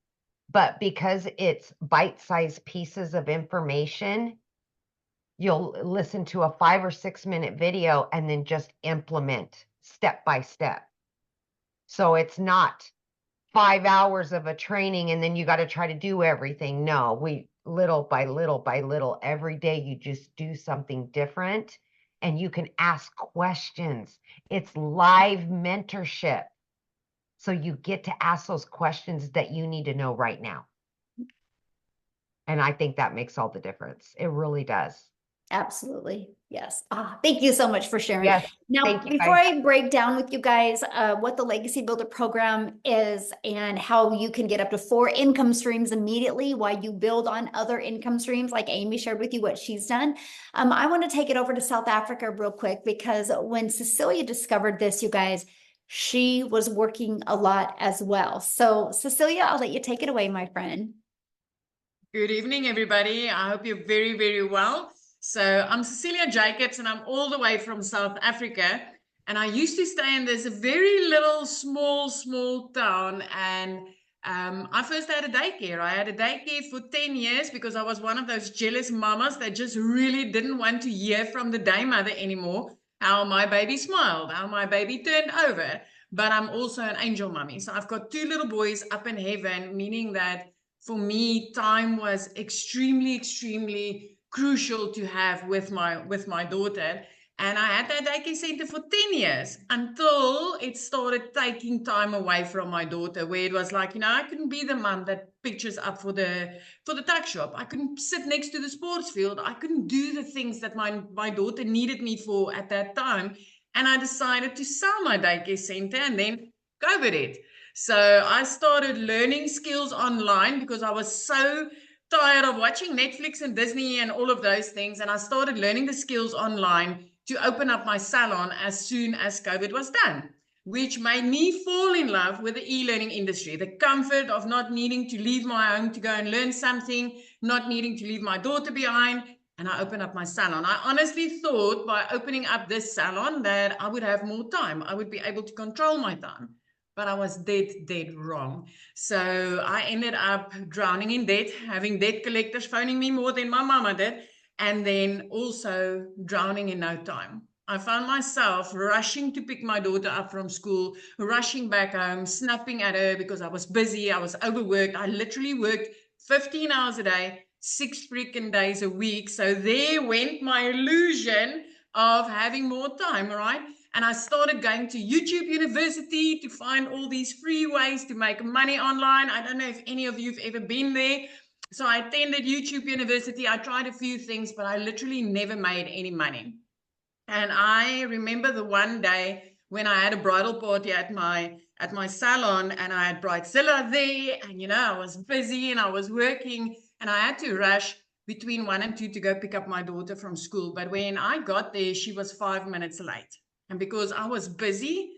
But because it's bite-sized pieces of information, you'll listen to a 5 or 6 minute video and then just implement step by step. So it's not 5 hours of a training and then you got to try to do everything. No, we little by little by little, every day you just do something different and you can ask questions. It's live mentorship. So you get to ask those questions that you need to know right now. And I think that makes all the difference. It really does. Absolutely. Yes. Thank you so much for sharing. Yes. Now, Thank you, before guys. I break down with you guys what the Legacy Builder program is and how you can get up to 4 income streams immediately while you build on other income streams, like Amy shared with you what she's done, I want to take it over to South Africa real quick because when Cecilia discovered this, you guys, she was working a lot as well. So, Cecilia, I'll let you take it away, my friend. Good evening, everybody. I hope you're very, very well. So I'm Cecilia Jacobs, and I'm all the way from South Africa. And I used to stay in this very little, small town. And I first had a daycare. I had a daycare for 10 years because I was one of those jealous mamas that just really didn't want to hear from the day mother anymore how my baby smiled, how my baby turned over. But I'm also an angel mummy. So I've got 2 little boys up in heaven, meaning that for me, time was extremely crucial to have with my daughter. And I had that daycare center for 10 years until it started taking time away from my daughter, where it was like, I couldn't be the mom that pictures up for the tuck shop. I couldn't sit next to the sports field. I couldn't do the things that my daughter needed me for at that time. And I decided to sell my daycare center, and then COVID hit. So I started learning skills online because I was so tired of watching Netflix and Disney and all of those things. And I started learning the skills online to open up my salon as soon as COVID was done. which made me fall in love with the e-learning industry. The comfort of not needing to leave my home to go and learn something, not needing to leave my daughter behind. And I opened up my salon. I honestly thought by opening up this salon that I would have more time. I would be able to control my time. But I was dead wrong. So I ended up drowning in debt, having debt collectors phoning me more than my mama did, and then also drowning in no time. I found myself rushing to pick my daughter up from school, rushing back home, snapping at her because I was busy, I was overworked. I literally worked 15 hours a day, 6 freaking days a week. So there went my illusion of having more time, right? And I started going to YouTube University to find all these free ways to make money online. I don't know if any of you have ever been there. So I attended YouTube University. I tried a few things, but I literally never made any money. And I remember the one day when I had a bridal party at my salon, and I had bridezilla there, and I was busy and I was working, and I had to rush between 1 and 2 to go pick up my daughter from school. But when I got there, she was 5 minutes late. And because I was busy,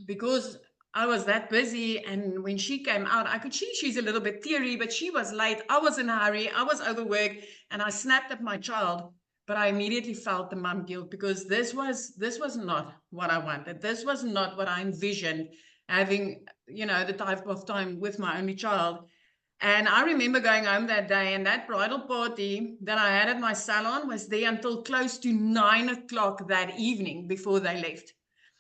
because I was that busy, and when she came out, I could see she's a little bit teary, but she was late. I was in a hurry. I was overworked, and I snapped at my child. But I immediately felt the mom guilt, because this was not what I wanted. This was not what I envisioned, having, the type of time with my only child. And I remember going home that day, and that bridal party that I had at my salon was there until close to 9 o'clock that evening before they left.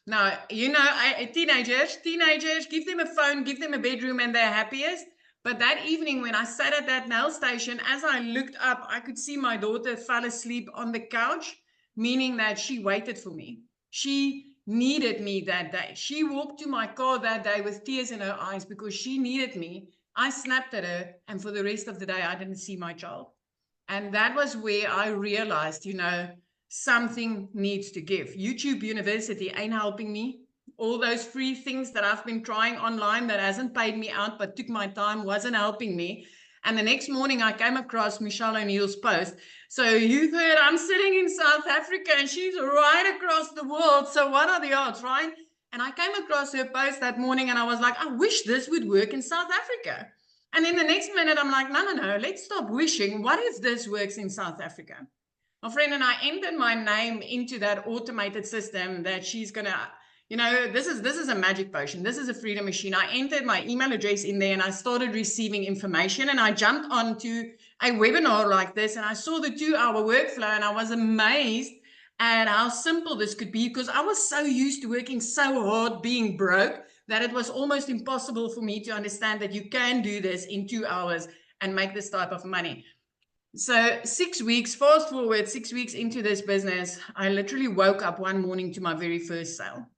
Now, teenagers, give them a phone, give them a bedroom, and they're happiest. But that evening, when I sat at that nail station, as I looked up, I could see my daughter fell asleep on the couch, meaning that she waited for me. She needed me that day. She walked to my car that day with tears in her eyes because she needed me. I snapped at her, and for the rest of the day, I didn't see my child. And that was where I realized, something needs to give. YouTube University ain't helping me. All those free things that I've been trying online that hasn't paid me out but took my time wasn't helping me. And the next morning I came across Michelle O'Neill's post. So you've heard I'm sitting in South Africa and she's right across the world. So what are the odds, right? And I came across her post that morning and I was like, I wish this would work in South Africa. And then the next minute I'm like, no, let's stop wishing. What if this works in South Africa? My friend and I entered my name into that automated system that she's going to, this is a magic potion. This is a freedom machine. I entered my email address in there and I started receiving information, and I jumped onto a webinar like this and I saw the 2-hour workflow, and I was amazed at how simple this could be, because I was so used to working so hard, being broke, that it was almost impossible for me to understand that you can do this in 2 hours and make this type of money. So 6 weeks, fast forward 6 weeks into this business, I literally woke up one morning to my very first sale.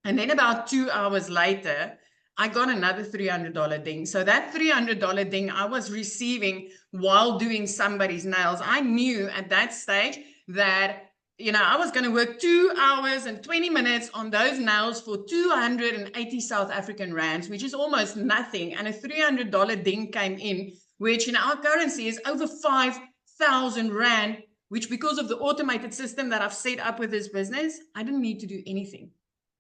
And then about 2 hours later, I got another $300 ding. So that $300 ding I was receiving while doing somebody's nails. I knew at that stage that, I was going to work 2 hours and 20 minutes on those nails for 280 South African rands, which is almost nothing. And a $300 ding came in, which in our currency is over 5,000 Rand, which, because of the automated system that I've set up with this business, I didn't need to do anything.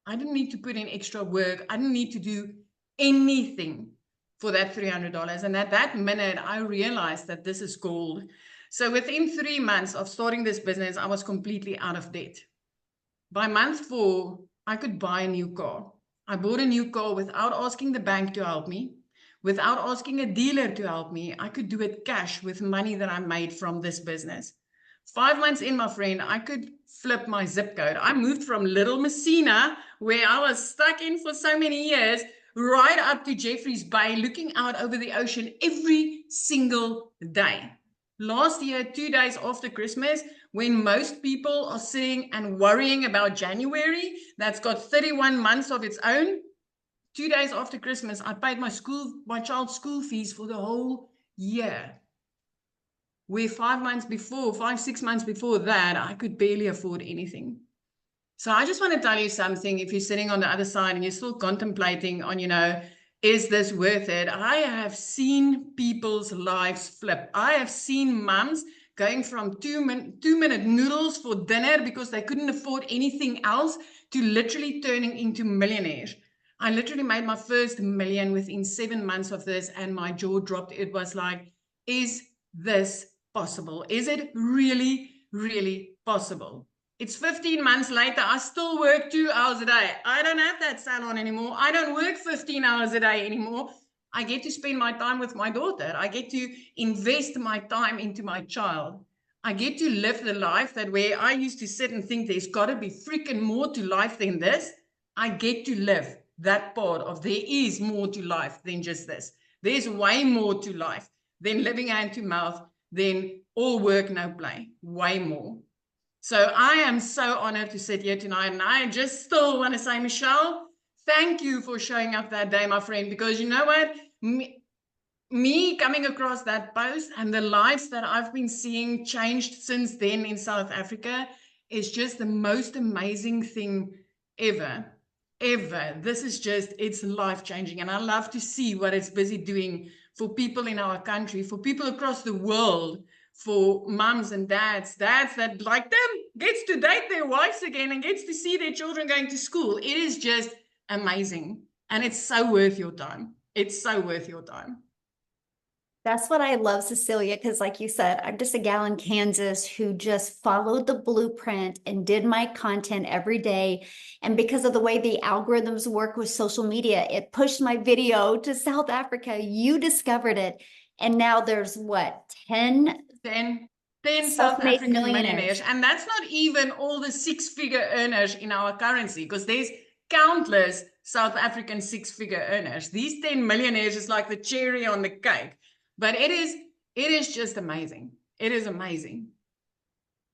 I didn't need to put in extra work. I didn't need to do anything for that $300. And at that minute, I realized that this is gold. So within 3 months of starting this business, I was completely out of debt. By month 4, I could buy a new car. I bought a new car without asking the bank to help me. Without asking a dealer to help me. I could do it cash with money that I made from this business. 5 months in, my friend, I could flip my zip code. I moved from Little Messina, where I was stuck in for so many years, right up to Jeffreys Bay, looking out over the ocean every single day. Last year, 2 days after Christmas, when most people are sitting and worrying about January, that's got 31 months of its own, 2 days after Christmas, I paid my child's school fees for the whole year. Where 6 months before that, I could barely afford anything. So I just want to tell you something. If you're sitting on the other side and you're still contemplating on, is this worth it? I have seen people's lives flip. I have seen mums going from 2-minute noodles for dinner because they couldn't afford anything else to literally turning into millionaires. I literally made my first million within 7 months of this, and my jaw dropped. It was like, is this possible? Is it really, really possible? It's 15 months later. I still work 2 hours a day. I don't have that salon anymore. I don't work 15 hours a day anymore. I get to spend my time with my daughter. I get to invest my time into my child. I get to live the life that where I used to sit and think there's got to be freaking more to life than this. I get to live that part of there is more to life than just this. There's way more to life than living hand to mouth, than all work, no play. Way more. So I am so honored to sit here tonight. And I just still want to say, Michelle, thank you for showing up that day, my friend, because you know what? Me coming across that post and the lives that I've been seeing changed since then in South Africa is just the most amazing thing ever. Ever. This is just, it's life changing. And I love to see what it's busy doing for people in our country, for people across the world, for mums and dads that like them, gets to date their wives again and gets to see their children going to school. It is just amazing. And it's so worth your time. It's so worth your time. That's what I love, Cecilia, because like you said, I'm just a gal in Kansas who just followed the blueprint and did my content every day. And because of the way the algorithms work with social media, it pushed my video to South Africa. You discovered it. And now there's what, 10 South self-made African millionaires. millionaires. And that's not even all the six-figure earners in our currency, because there's countless South African six-figure earners. These 10 millionaires is like the cherry on the cake. But it is just amazing. It is amazing.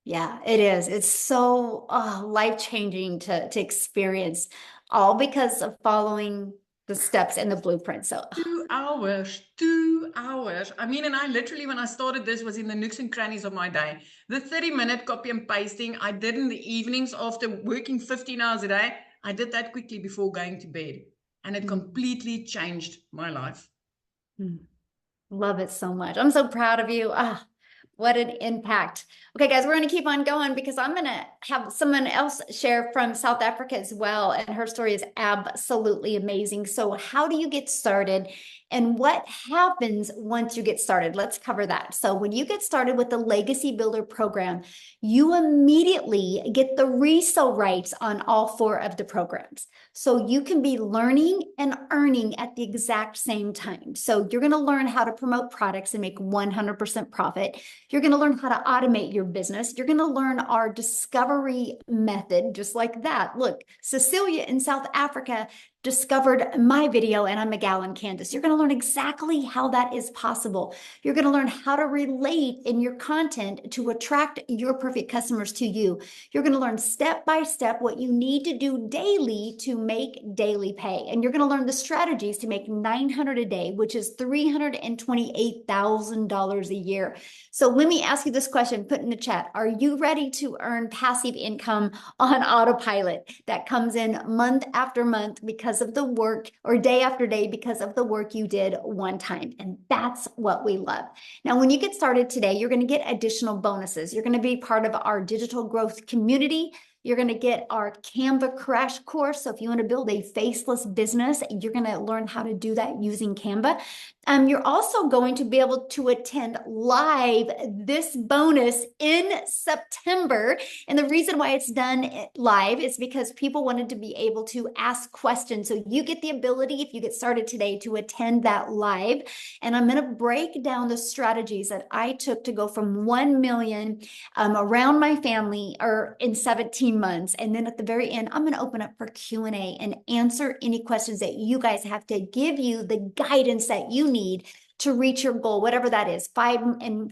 Yeah, it is. It's so life-changing to experience, all because of following the steps and the blueprint. So 2 hours, 2 hours. I mean, and I literally, when I started this, was in the nooks and crannies of my day. The 30-minute copy and pasting I did in the evenings after working 15 hours a day. I did that quickly before going to bed. And it completely changed my life. Love it so much. I'm so proud of you. What an impact. Okay, guys, we're going to keep on going because I'm going to have someone else share from South Africa as well. And her story is absolutely amazing. So how do you get started? And what happens once you get started? Let's cover that. So when you get started with the Legacy Builder program, you immediately get the resale rights on all 4 of the programs. So you can be learning and earning at the exact same time. So you're going to learn how to promote products and make 100% profit. You're going to learn how to automate your business. You're going to learn our discovery method, just like that. Look, Cecilia in South Africa discovered my video and I'm a gal in Kansas. You're going to learn exactly how that is possible. You're going to learn how to relate in your content to attract your perfect customers to you. You're going to learn step by step what you need to do daily to make daily pay. And you're going to learn the strategies to make $900 a day, which is $328,000 a year. So let me ask you this question, put in the chat. Are you ready to earn passive income on autopilot that comes in month after month because of the work, or day after day because of the work you did one time? And that's what we love. Now, when you get started today, you're going to get additional bonuses. You're going to be part of our digital growth community. You're going to get our Canva crash course. So if you want to build a faceless business, you're going to learn how to do that using Canva. You're also going to be able to attend live this bonus in September. And the reason why it's done live is because people wanted to be able to ask questions. So you get the ability, if you get started today, to attend that live. And I'm going to break down the strategies that I took to go from 1 million around my family or in 17 months. And then at the very end, I'm going to open up for Q&A and answer any questions that you guys have to give you the guidance that you need to reach your goal, whatever that is, 5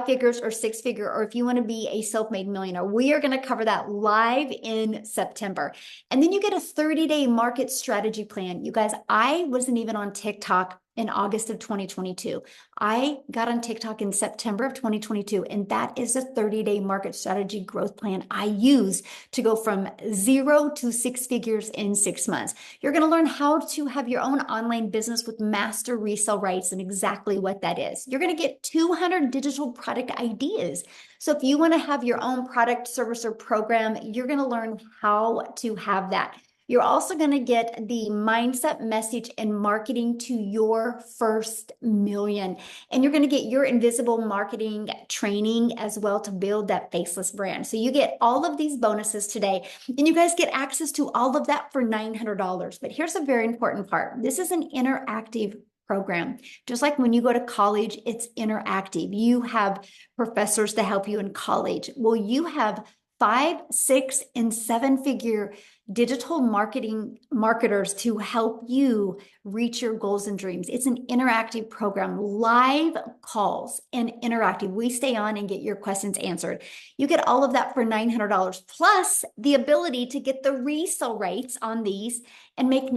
figures or 6 figure, or if you want to be a self-made millionaire. We are going to cover that live in September. And then you get a 30-day market strategy plan. You guys, I wasn't even on TikTok in August of 2022. I got on TikTok in September of 2022, and that is a 30-day market strategy growth plan I use to go from 0 to 6 figures in 6 months. You're going to learn how to have your own online business with master resale rights and exactly what that is. You're going to get 200 digital product ideas. So if you want to have your own product, service, or program, you're going to learn how to have that. You're also going to get the mindset, message, and marketing to your first million. And you're going to get your invisible marketing training as well to build that faceless brand. So you get all of these bonuses today, and you guys get access to all of that for $900. But here's a very important part. This is an interactive program. Just like when you go to college, it's interactive. You have professors to help you in college. Well, you have 5, 6, and 7-figure digital marketers to help you reach your goals and dreams. It's an interactive program, live calls and interactive. We stay on and get your questions answered. You get all of that for $900 plus the ability to get the resale rates on these and make,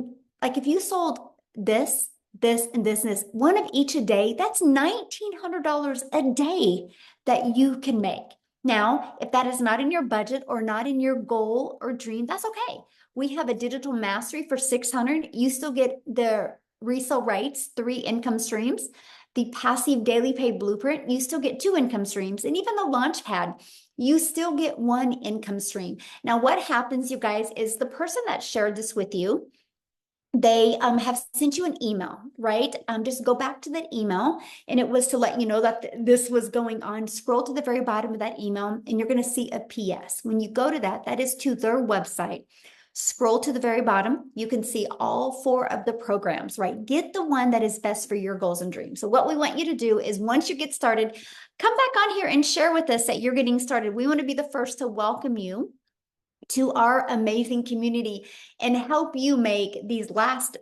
like if you sold this, and this, one of each a day, that's $1,900 a day that you can make. Now, if that is not in your budget or not in your goal or dream, that's okay. We have a digital mastery for $600. You still get the resale rights, 3 income streams. The passive daily pay blueprint, you still get 2 income streams. And even the launch pad, you still get 1 income stream. Now, what happens, you guys, is the person that shared this with you, they have sent you an email, right? Just go back to that email, and it was to let you know that this was going on. Scroll to the very bottom of that email, and you're going to see a PS. When you go to that, that is to their website. Scroll to the very bottom. You can see all 4 of the programs, right? Get the one that is best for your goals and dreams. So what we want you to do is once you get started, come back on here and share with us that you're getting started. We want to be the first to welcome you to our amazing community and help you make these last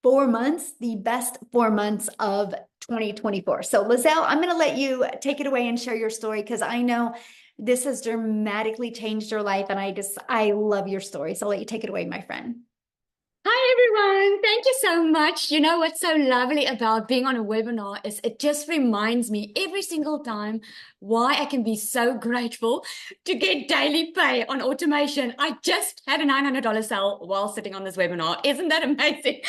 4 months the best 4 months of 2024. So Lizelle, I'm going to let you take it away and share your story, because I know this has dramatically changed your life, and I love your story. So I'll let you take it away, my friend. Hi, everyone. Thank you so much. You know what's so lovely about being on a webinar is it just reminds me every single time why I can be so grateful to get daily pay on automation. I just had a $900 sale while sitting on this webinar. Isn't that amazing?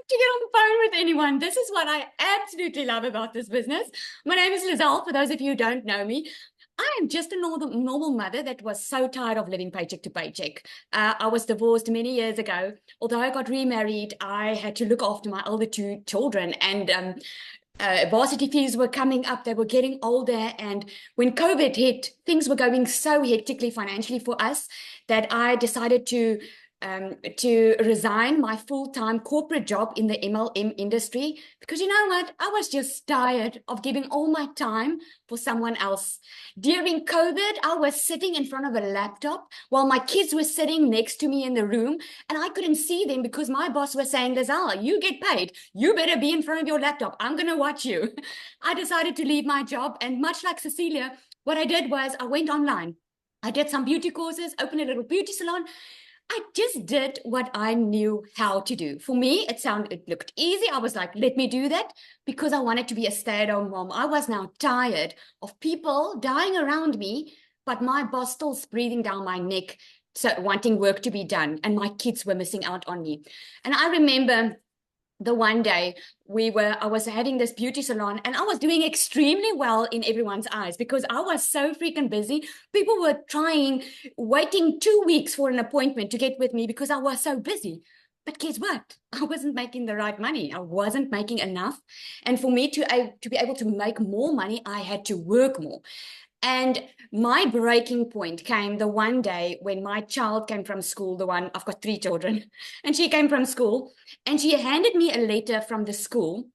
To get on the phone with anyone. This is what I absolutely love about this business. My name is Lizelle, for those of you who don't know me. I am just a normal mother that was so tired of living paycheck to paycheck. I was divorced many years ago. Although I got remarried, I had to look after my older 2 children, and varsity fees were coming up. They were getting older, and when COVID hit, things were going so hectically financially for us that I decided to resign my full-time corporate job in the MLM industry, because you know what? I was just tired of giving all my time for someone else. During COVID, I was sitting in front of a laptop while my kids were sitting next to me in the room, and I couldn't see them because my boss was saying, Lizelle, you get paid. You better be in front of your laptop. I'm going to watch you. I decided to leave my job, and much like Cecilia, what I did was I went online. I did some beauty courses, opened a little beauty salon. I just did what I knew how to do. For me, it looked easy. I was like, let me do that, because I wanted to be a stay-at-home mom. I was now tired of people dying around me, but my boss still breathing down my neck, so wanting work to be done, and my kids were missing out on me. And I remember the one day I was having this beauty salon, and I was doing extremely well in everyone's eyes because I was so freaking busy. People were waiting 2 weeks for an appointment to get with me because I was so busy. But guess what? I wasn't making the right money. I wasn't making enough. And for me to be able to make more money, I had to work more. And my breaking point came the one day when my child came from school, I've got 3 children, and she came from school, and she handed me a letter from the school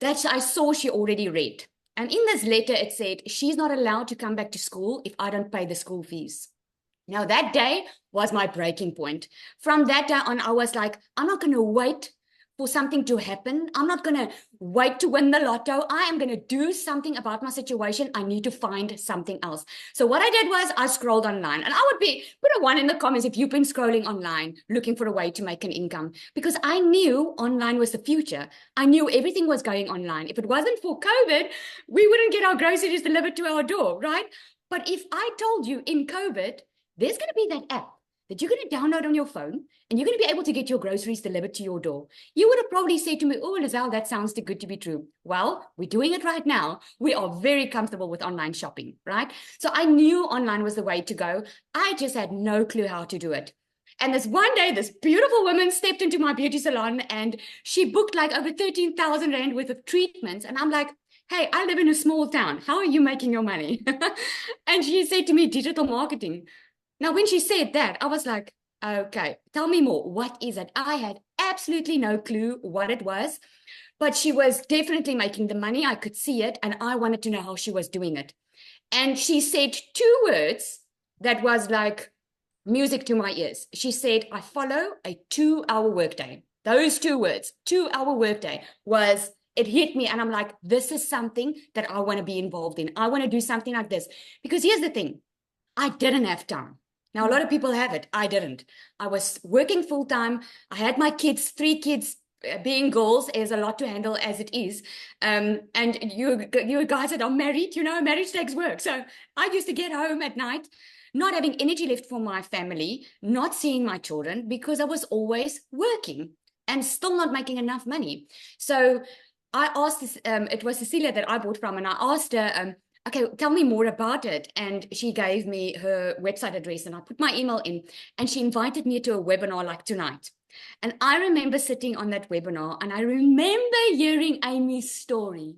that I saw she already read. And in this letter, it said, she's not allowed to come back to school if I don't pay the school fees. Now, that day was my breaking point. From that day on, I was like, I'm not going to wait for something to happen. I'm not going to wait to win the lotto. I am going to do something about my situation. I need to find something else. So what I did was I scrolled online, and I would put a 1 in the comments if you've been scrolling online looking for a way to make an income, because I knew online was the future. I knew everything was going online. If it wasn't for COVID, we wouldn't get our groceries delivered to our door, right? But if I told you in COVID, there's going to be that app that you're going to download on your phone, and you're going to be able to get your groceries delivered to your door, you would have probably said to me, oh, Lizelle, that sounds too good to be true. Well, we're doing it right now. We are very comfortable with online shopping, right? So I knew online was the way to go. I just had no clue how to do it. And this one day, this beautiful woman stepped into my beauty salon, and she booked like over 13,000 Rand worth of treatments. And I'm like, hey, I live in a small town. How are you making your money? And she said to me, digital marketing. Now, when she said that, I was like, okay, tell me more. What is it? I had absolutely no clue what it was, but she was definitely making the money. I could see it, and I wanted to know how she was doing it. And she said 2 words that was like music to my ears. She said, I follow a 2-hour workday. Those 2 words, 2-hour workday, was, it hit me. And I'm like, this is something that I want to be involved in. I want to do something like this. Because here's the thing, I didn't have time. Now, a lot of people have it. I didn't. I was working full time. I had my kids, 3 kids. Being girls is a lot to handle as it is. And you guys that are married, marriage takes work. So I used to get home at night, not having energy left for my family, not seeing my children, because I was always working and still not making enough money. So I asked this, it was Cecilia that I bought from, and I asked her, okay, tell me more about it. And she gave me her website address, and I put my email in, and she invited me to a webinar like tonight. And I remember sitting on that webinar, and I remember hearing Amy's story.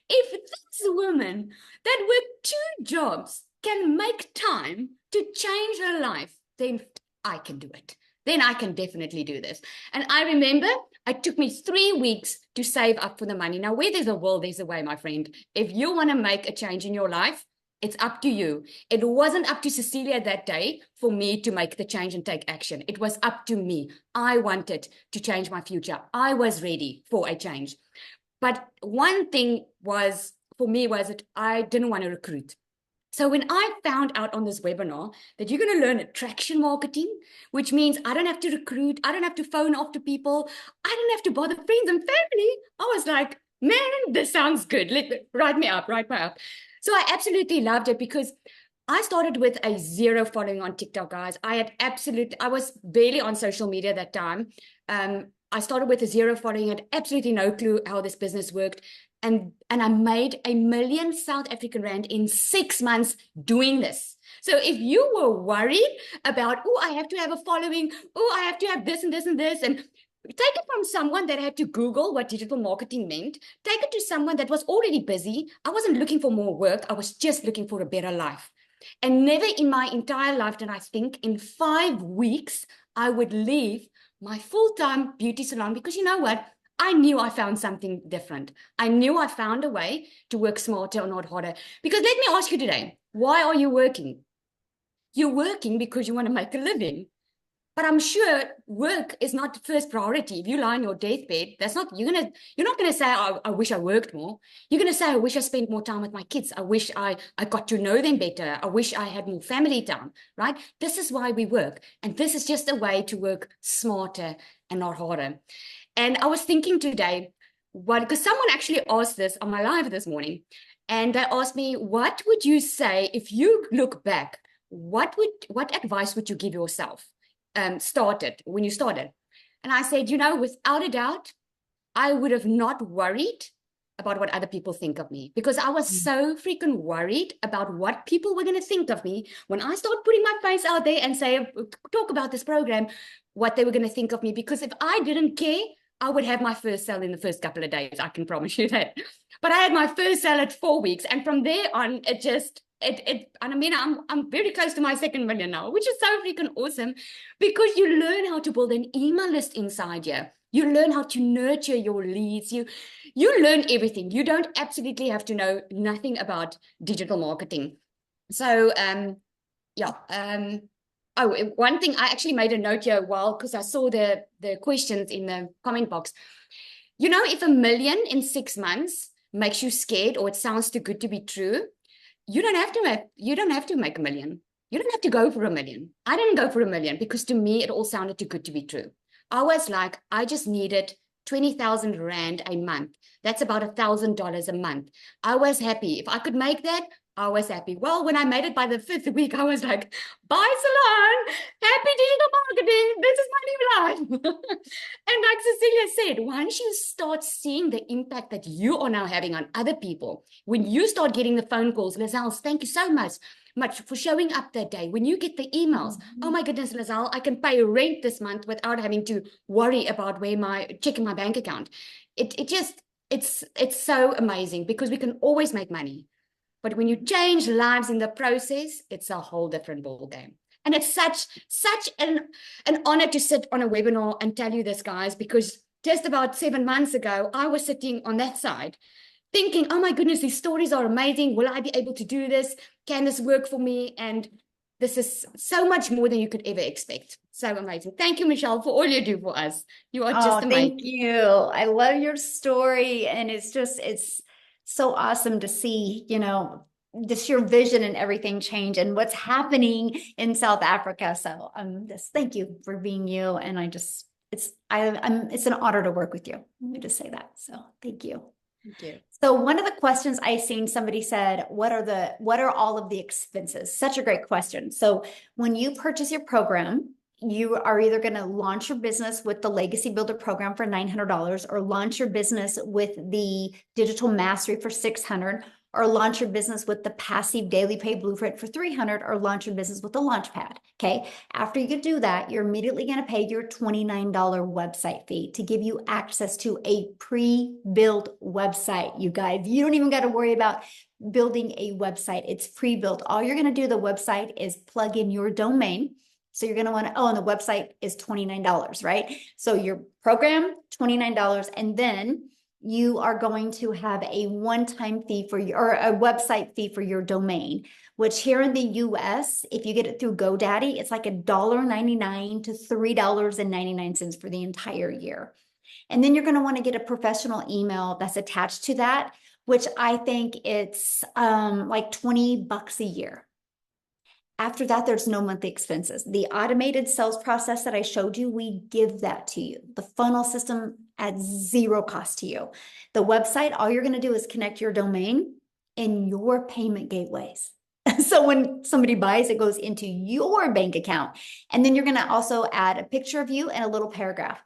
If this woman that worked 2 jobs can make time to change her life, then I can do it. Then I can definitely do this. And I remember it took me 3 weeks to save up for the money. Now, where there's a will, there's a way, my friend. If you want to make a change in your life, it's up to you. It wasn't up to Cecilia that day for me to make the change and take action. It was up to me. I wanted to change my future. I was ready for a change. But one thing was, for me, was that I didn't want to recruit. So when I found out on this webinar that you're going to learn attraction marketing, which means I don't have to recruit, I don't have to phone after people, I don't have to bother friends and family, I was like, man, this sounds good. Write me up. So I absolutely loved it, because I started with a 0 following on TikTok, guys. I was barely on social media that time. I started with a 0 following, had absolutely no clue how this business worked. And I made 1 million South African Rand in 6 months doing this. So if you were worried about, oh, I have to have a following, oh, I have to have this and this and this, and take it from someone that had to Google what digital marketing meant, take it to someone that was already busy. I wasn't looking for more work. I was just looking for a better life. And never in my entire life did I think in 5 weeks I would leave my full-time beauty salon, because you know what? I knew I found something different. I knew I found a way to work smarter and not harder. Because let me ask you today, why are you working? You're working because you want to make a living. But I'm sure work is not the first priority. If you lie on your deathbed, you're not gonna say, I wish I worked more. You're gonna say, I wish I spent more time with my kids. I wish I got to know them better. I wish I had more family time, right? This is why we work. And this is just a way to work smarter and not harder. And I was thinking today, because someone actually asked this on my live this morning, and they asked me, what would you say if you look back? What advice would you give yourself when you started? And I said, without a doubt, I would have not worried about what other people think of me, because I was so freaking worried about what people were going to think of me when I started putting my face out there and talk about this program, what they were going to think of me. Because if I didn't care, I would have my first sale in the first couple of days. I can promise you that. But I had my first sale at 4 weeks. And from there on, I'm very close to my 2nd million now, which is so freaking awesome, because you learn how to build an email list inside you. You learn how to nurture your leads. You learn everything. You don't absolutely have to know nothing about digital marketing. So, one thing, I actually made a note here because I saw the questions in the comment box. You know, if 1 million in 6 months makes you scared or it sounds too good to be true, you don't have to make 1 million. You don't have to go for 1 million. I didn't go for 1 million because to me it all sounded too good to be true. I was like, I just needed 20,000 Rand a month. That's about $1,000 a month. I was happy. If I could make that, I was happy. Well, when I made it by the 5th week, I was like, bye, salon. Happy digital marketing. This is my new life. And like Cecilia said, once you start seeing the impact that you are now having on other people, when you start getting the phone calls, Lizelle, thank you so much for showing up that day. When you get the emails, oh my goodness, Lizelle, I can pay rent this month without having to worry about checking my bank account. It's so amazing because we can always make money. But when you change lives in the process, it's a whole different ball game. And it's such an honor to sit on a webinar and tell you this, guys, because just about 7 months ago, I was sitting on that side thinking, oh my goodness, these stories are amazing. Will I be able to do this? Can this work for me? And this is so much more than you could ever expect. So amazing. Thank you, Michelle, for all you do for us. You are just amazing. Thank you. I love your story. And it's so awesome to see, just your vision and everything change and what's happening in South Africa. So just thank you for being you. And it's an honor to work with you. Let me just say that. So thank you. Thank you. So one of the questions I seen, somebody said, what are all of the expenses? Such a great question. So when you purchase your program, you are either going to launch your business with the Legacy Builder program for $900 or launch your business with the Digital Mastery for $600 or launch your business with the Passive Daily Pay Blueprint for $300 or launch your business with the Launchpad. Okay. After you do that, you're immediately going to pay your $29 website fee to give you access to a pre-built website. You guys, you don't even got to worry about building a website. It's pre-built. All you're going to do the website is plug in your domain. So you're going to want to, and the website is $29, right? So your program, $29, and then you are going to have a one-time fee or a website fee for your domain, which here in the US, if you get it through GoDaddy, it's like $1.99 to $3.99 for the entire year. And then you're going to want to get a professional email that's attached to that, which I think it's like $20 a year. After that, there's no monthly expenses. The automated sales process that I showed you, we give that to you. The funnel system at zero cost to you. The website, all you're going to do is connect your domain in your payment gateways. So when somebody buys, it goes into your bank account. And then you're going to also add a picture of you and a little paragraph.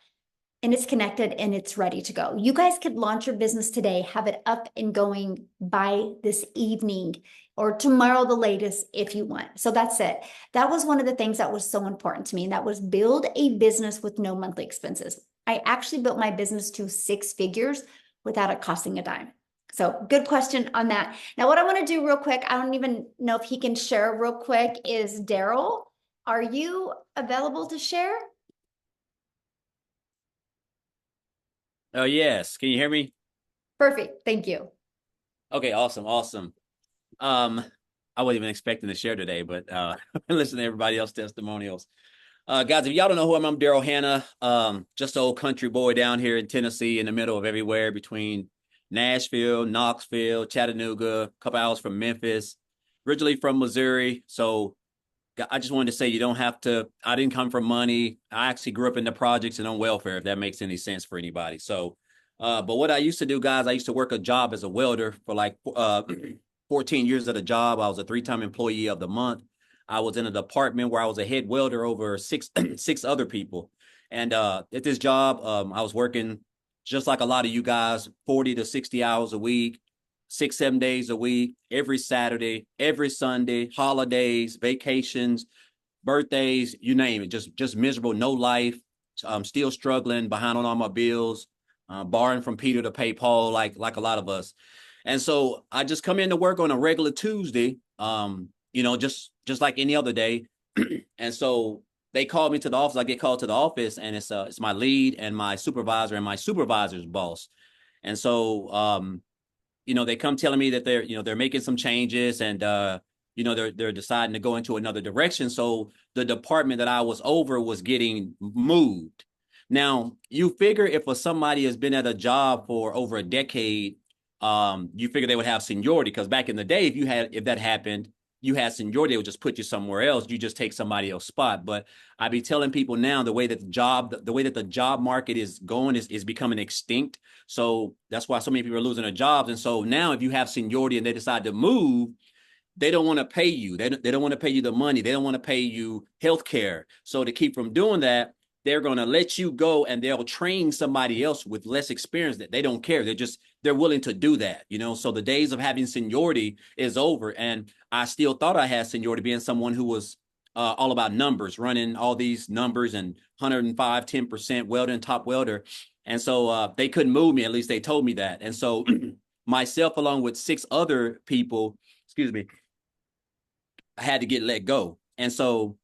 And it's connected and it's ready to go. You guys could launch your business today, have it up and going by this evening or tomorrow the latest if you want. So that's it. That was one of the things that was so important to me. And that was build a business with no monthly expenses. I actually built my business to 6 figures without it costing a dime. So good question on that. Now, what I want to do real quick, I don't even know if he can share real quick, is Daryl, are you available to share? Oh, yes. Can you hear me? Perfect. Thank you. Okay, awesome. I wasn't even expecting to share today, but listen to everybody else's testimonials. Guys, if y'all don't know who I'm Daryl Hannah. Just an old country boy down here in Tennessee, in the middle of everywhere between Nashville, Knoxville, Chattanooga, a couple hours from Memphis, originally from Missouri. So I just wanted to say you don't have to, I didn't come from money. I actually grew up in the projects and on welfare, if that makes any sense for anybody. So, but what I used to do, guys, I used to work a job as a welder for like 14 years at a job. I was a 3-time employee of the month. I was in a department where I was a head welder over six other people. And at this job, I was working just like a lot of you guys, 40 to 60 hours a week. 6-7 days a week, every Saturday, every Sunday, holidays, vacations, birthdays, you name it, just miserable, no life. I'm still struggling, behind on all my bills, borrowing from Peter to pay Paul, like a lot of us. And so I just come into work on a regular Tuesday, just like any other day. And so they called me to the office. I get called to the office, and it's my lead and my supervisor and my supervisor's boss. And so they come telling me that they're making some changes and, they're deciding to go into another direction. So the department that I was over was getting moved. Now, you figure if somebody has been at a job for over a decade, you figure they would have seniority, because back in the day, if that happened, you had seniority, they would just put you somewhere else. You just take somebody else's spot. But I be telling people now, the way that the job market is going is becoming extinct. So that's why so many people are losing their jobs. And so now if you have seniority and they decide to move, they don't want to pay you. They don't want to pay you the money. They don't want to pay you health care. So to keep from doing that, they're going to let you go, and they'll train somebody else with less experience. That they don't care. They're willing to do that, So the days of having seniority is over. And I still thought I had seniority, being someone who was all about numbers, running all these numbers and 105, 10% welding, top welder. And so they couldn't move me. At least they told me that. And so myself, along with 6 other people, excuse me, I had to get let go. And so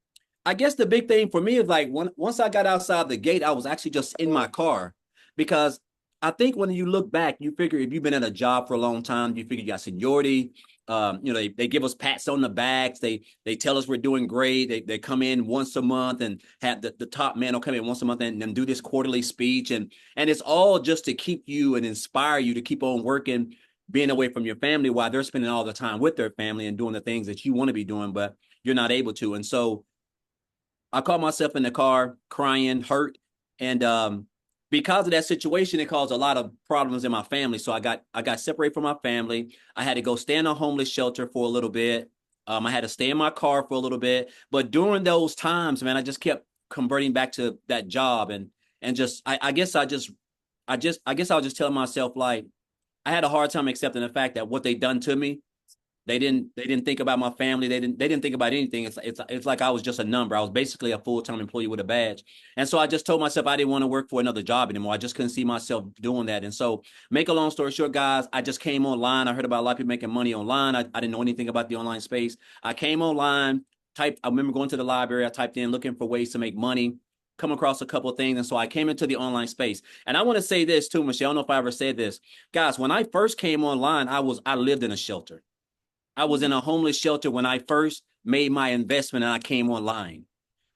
I guess the big thing for me is like once I got outside the gate, I was actually just in my car, because I think when you look back, you figure if you've been at a job for a long time, you figure you got seniority. They give us pats on the backs. They tell us we're doing great. They come in once a month and have the top man will come in once a month and do this quarterly speech. And it's all just to keep you and inspire you to keep on working, being away from your family while they're spending all the time with their family and doing the things that you want to be doing, but you're not able to. And so I caught myself in the car crying, hurt. And because of that situation, it caused a lot of problems in my family. So I got separated from my family. I had to go stay in a homeless shelter for a little bit. I had to stay in my car for a little bit. But during those times, man, I just kept converting back to that job. And just I guess I was just telling myself, like, I had a hard time accepting the fact that what they done to me, they didn't think about my family. They didn't think about anything. It's like I was just a number. I was basically a full-time employee with a badge. And so I just told myself I didn't want to work for another job anymore. I just couldn't see myself doing that. And so, make a long story short, guys, I just came online. I heard about a lot of people making money online. I didn't know anything about the online space. I came online, I remember going to the library. I typed in looking for ways to make money, come across a couple of things. And so I came into the online space. And I want to say this too, Michelle. I don't know if I ever said this. Guys, when I first came online, I lived in a shelter. I was in a homeless shelter when I first made my investment and I came online,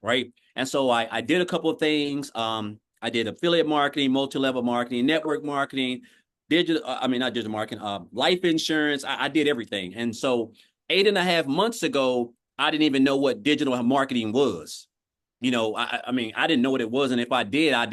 right? And so I did a couple of things. I did affiliate marketing, multi-level marketing, network marketing, not digital marketing, life insurance. I did everything. And so 8.5 months ago, I didn't even know what digital marketing was. I didn't know what it was. And if I did, I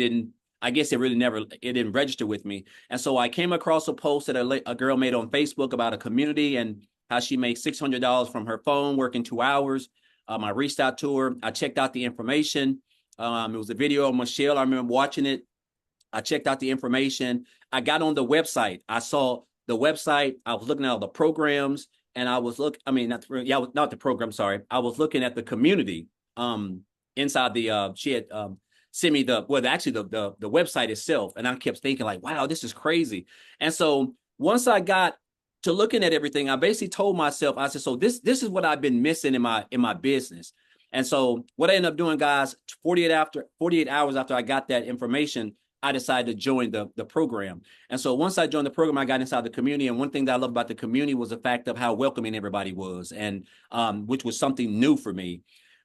guess it didn't register with me. And so I came across a post that a girl made on Facebook about a community and how she made $600 from her phone working 2 hours. I reached out to her. I checked out the information. It was a video of Michelle. I remember watching it. I checked out the information. I got on the website. I saw the website. I was looking at all the programs, and I was not the program. Sorry, I was looking at the community. Inside she had sent me the website itself, and I kept thinking like, wow, this is crazy. And so once I got to looking at everything, I basically told myself, I said, so this is what I've been missing in my business. And so what I ended up doing, guys, 48 hours after I got that information, I decided to join the program. And so once I joined the program, I got inside the community. And one thing that I love about the community was the fact of how welcoming everybody was, and which was something new for me.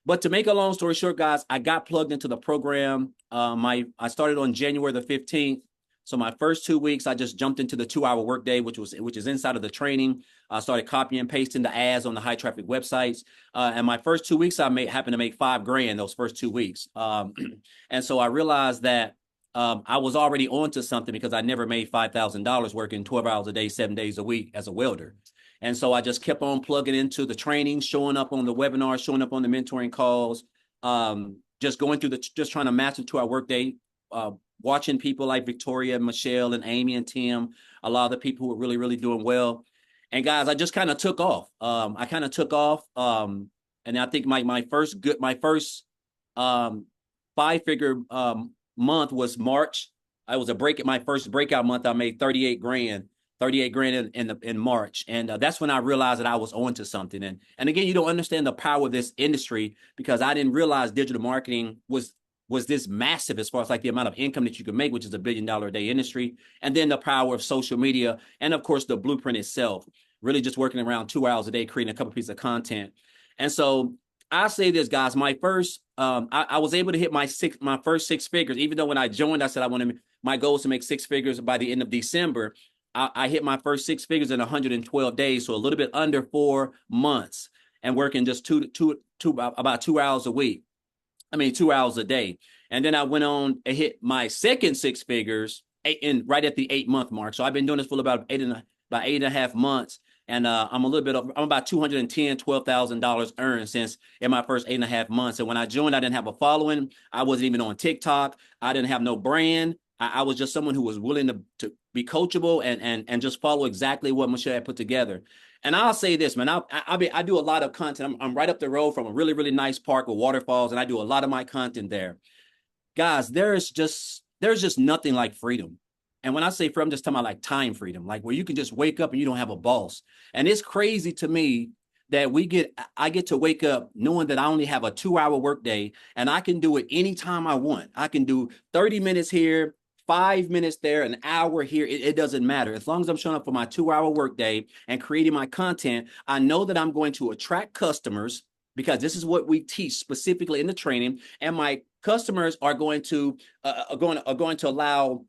But to make a long story short, guys, I got plugged into the program. I started on January the 15th. So my first 2 weeks, I just jumped into the 2-hour workday, which is inside of the training. I started copying and pasting the ads on the high traffic websites. And my first 2 weeks, happened to make $5,000 those first 2 weeks. And so I realized that I was already onto something, because I never made $5,000 working 12 hours a day, 7 days a week as a welder. And so I just kept on plugging into the training, showing up on the webinars, showing up on the mentoring calls, just going through just trying to master 2-hour workday, watching people like Victoria, Michelle, and Amy and Tim, a lot of the people who were really, really doing well. And guys, I just kind of took off. And I think my first 5-figure month was March. I was my first breakout month. I made $38,000 in March. And that's when I realized that I was onto something. And again, you don't understand the power of this industry, because I didn't realize digital marketing was this massive as far as like the amount of income that you can make, which is $1 billion a day industry. And then the power of social media, and of course the blueprint itself. really just working around 2 hours a day, creating a couple pieces of content. And so I say this, guys, my first, I was able to hit my first 6 figures, even though when I joined, I said my goal is to make 6 figures by the end of December. I hit my first 6 figures in 112 days, so a little bit under 4 months, and working just about 2 hours a week. 2 hours a day. And then I went on and hit my second 6 figures right at the 8-month mark. So I've been doing this for about 8.5 months. And I'm about $212,000 earned since in my first 8.5 months. And when I joined, I didn't have a following. I wasn't even on TikTok. I didn't have no brand. I was just someone who was willing to be coachable and just follow exactly what Michelle had put together. And I'll say this, man, I do a lot of content. I'm right up the road from a really, really nice park with waterfalls, and I do a lot of my content there. Guys, there's just nothing like freedom. And when I say freedom, I'm just talking about like time freedom, like where you can just wake up and you don't have a boss. And it's crazy to me that I get to wake up knowing that I only have a 2-hour workday and I can do it anytime I want. I can do 30 minutes here, 5 minutes there, an hour here. It doesn't matter. As long as I'm showing up for my 2-hour workday and creating my content, I know that I'm going to attract customers because this is what we teach specifically in the training. And my customers are going to allow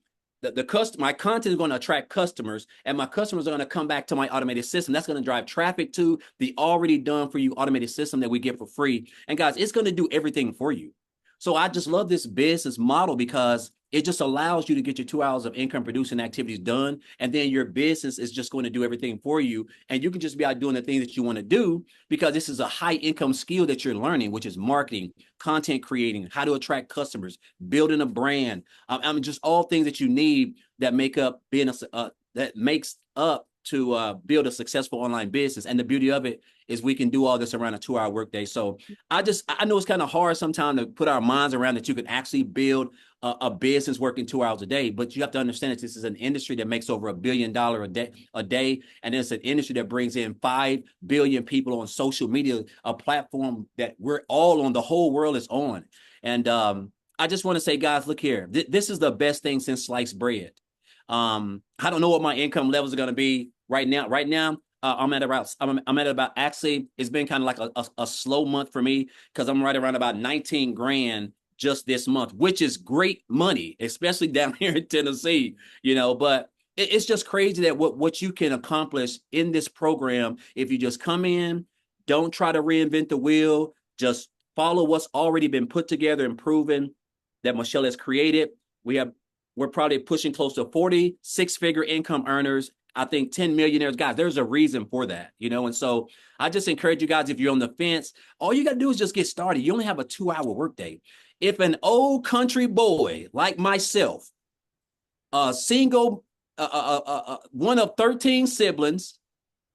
my content is going to attract customers, and my customers are going to come back to my automated system. That's going to drive traffic to the already done for you automated system that we get for free. And guys, it's going to do everything for you. So I just love this business model because it just allows you to get your 2 hours of income producing activities done. And then your business is just going to do everything for you. And you can just be out doing the things that you want to do because this is a high income skill that you're learning, which is marketing, content creating, how to attract customers, building a brand. Just all things that you need that make up that makes up to build a successful online business. And the beauty of it is we can do all this around a 2-hour workday. So I know it's kind of hard sometimes to put our minds around that you can actually build a business working 2 hours a day, but you have to understand that this is an industry that makes over $1 billion a day. And it's an industry that brings in 5 billion people on social media, a platform that we're all on, the whole world is on. And I just want to say, guys, look here, this is the best thing since sliced bread. I don't know what my income levels are going to be right now. I'm at about, actually, it's been kind of like a slow month for me because I'm right around about 19 grand just this month, which is great money, especially down here in Tennessee, but it's just crazy that what you can accomplish in this program if you just come in, don't try to reinvent the wheel, just follow what's already been put together and proven that Michelle has created. We're probably pushing close to 40 6-figure income earners. I think 10 millionaires. Guys, there's a reason for that, and so I just encourage you guys, if you're on the fence, all you got to do is just get started. You only have a 2-hour workday. If an old country boy like myself, a single, one of 13 siblings,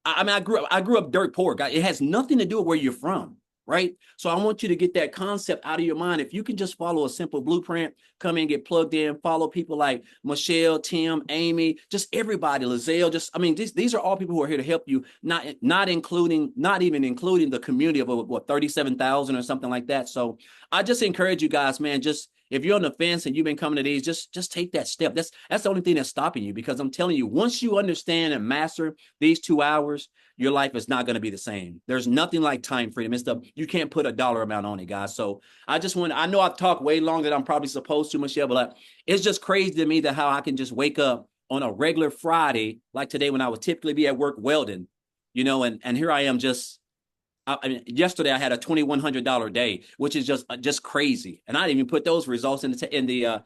I grew up dirt poor. It has nothing to do with where you're from, right? So I want you to get that concept out of your mind. If you can just follow a simple blueprint, come in, get plugged in, follow people like Michelle, Tim, Amy, just everybody, Lizelle, these are all people who are here to help you, not even including the community of what 37,000 or something like that. So I just encourage you guys, man, just if you're on the fence and you've been coming to these, just take that step. That's the only thing that's stopping you, because I'm telling you, once you understand and master these 2 hours, your life is not going to be the same. There's nothing like time freedom. You can't put a dollar amount on it, guys. So I know I've talked way longer than I'm probably supposed to, Michelle, but it's just crazy to me that how I can just wake up on a regular Friday, like today when I would typically be at work welding, and here I am yesterday I had a $2,100 day, which is just crazy, and I didn't even put those results in the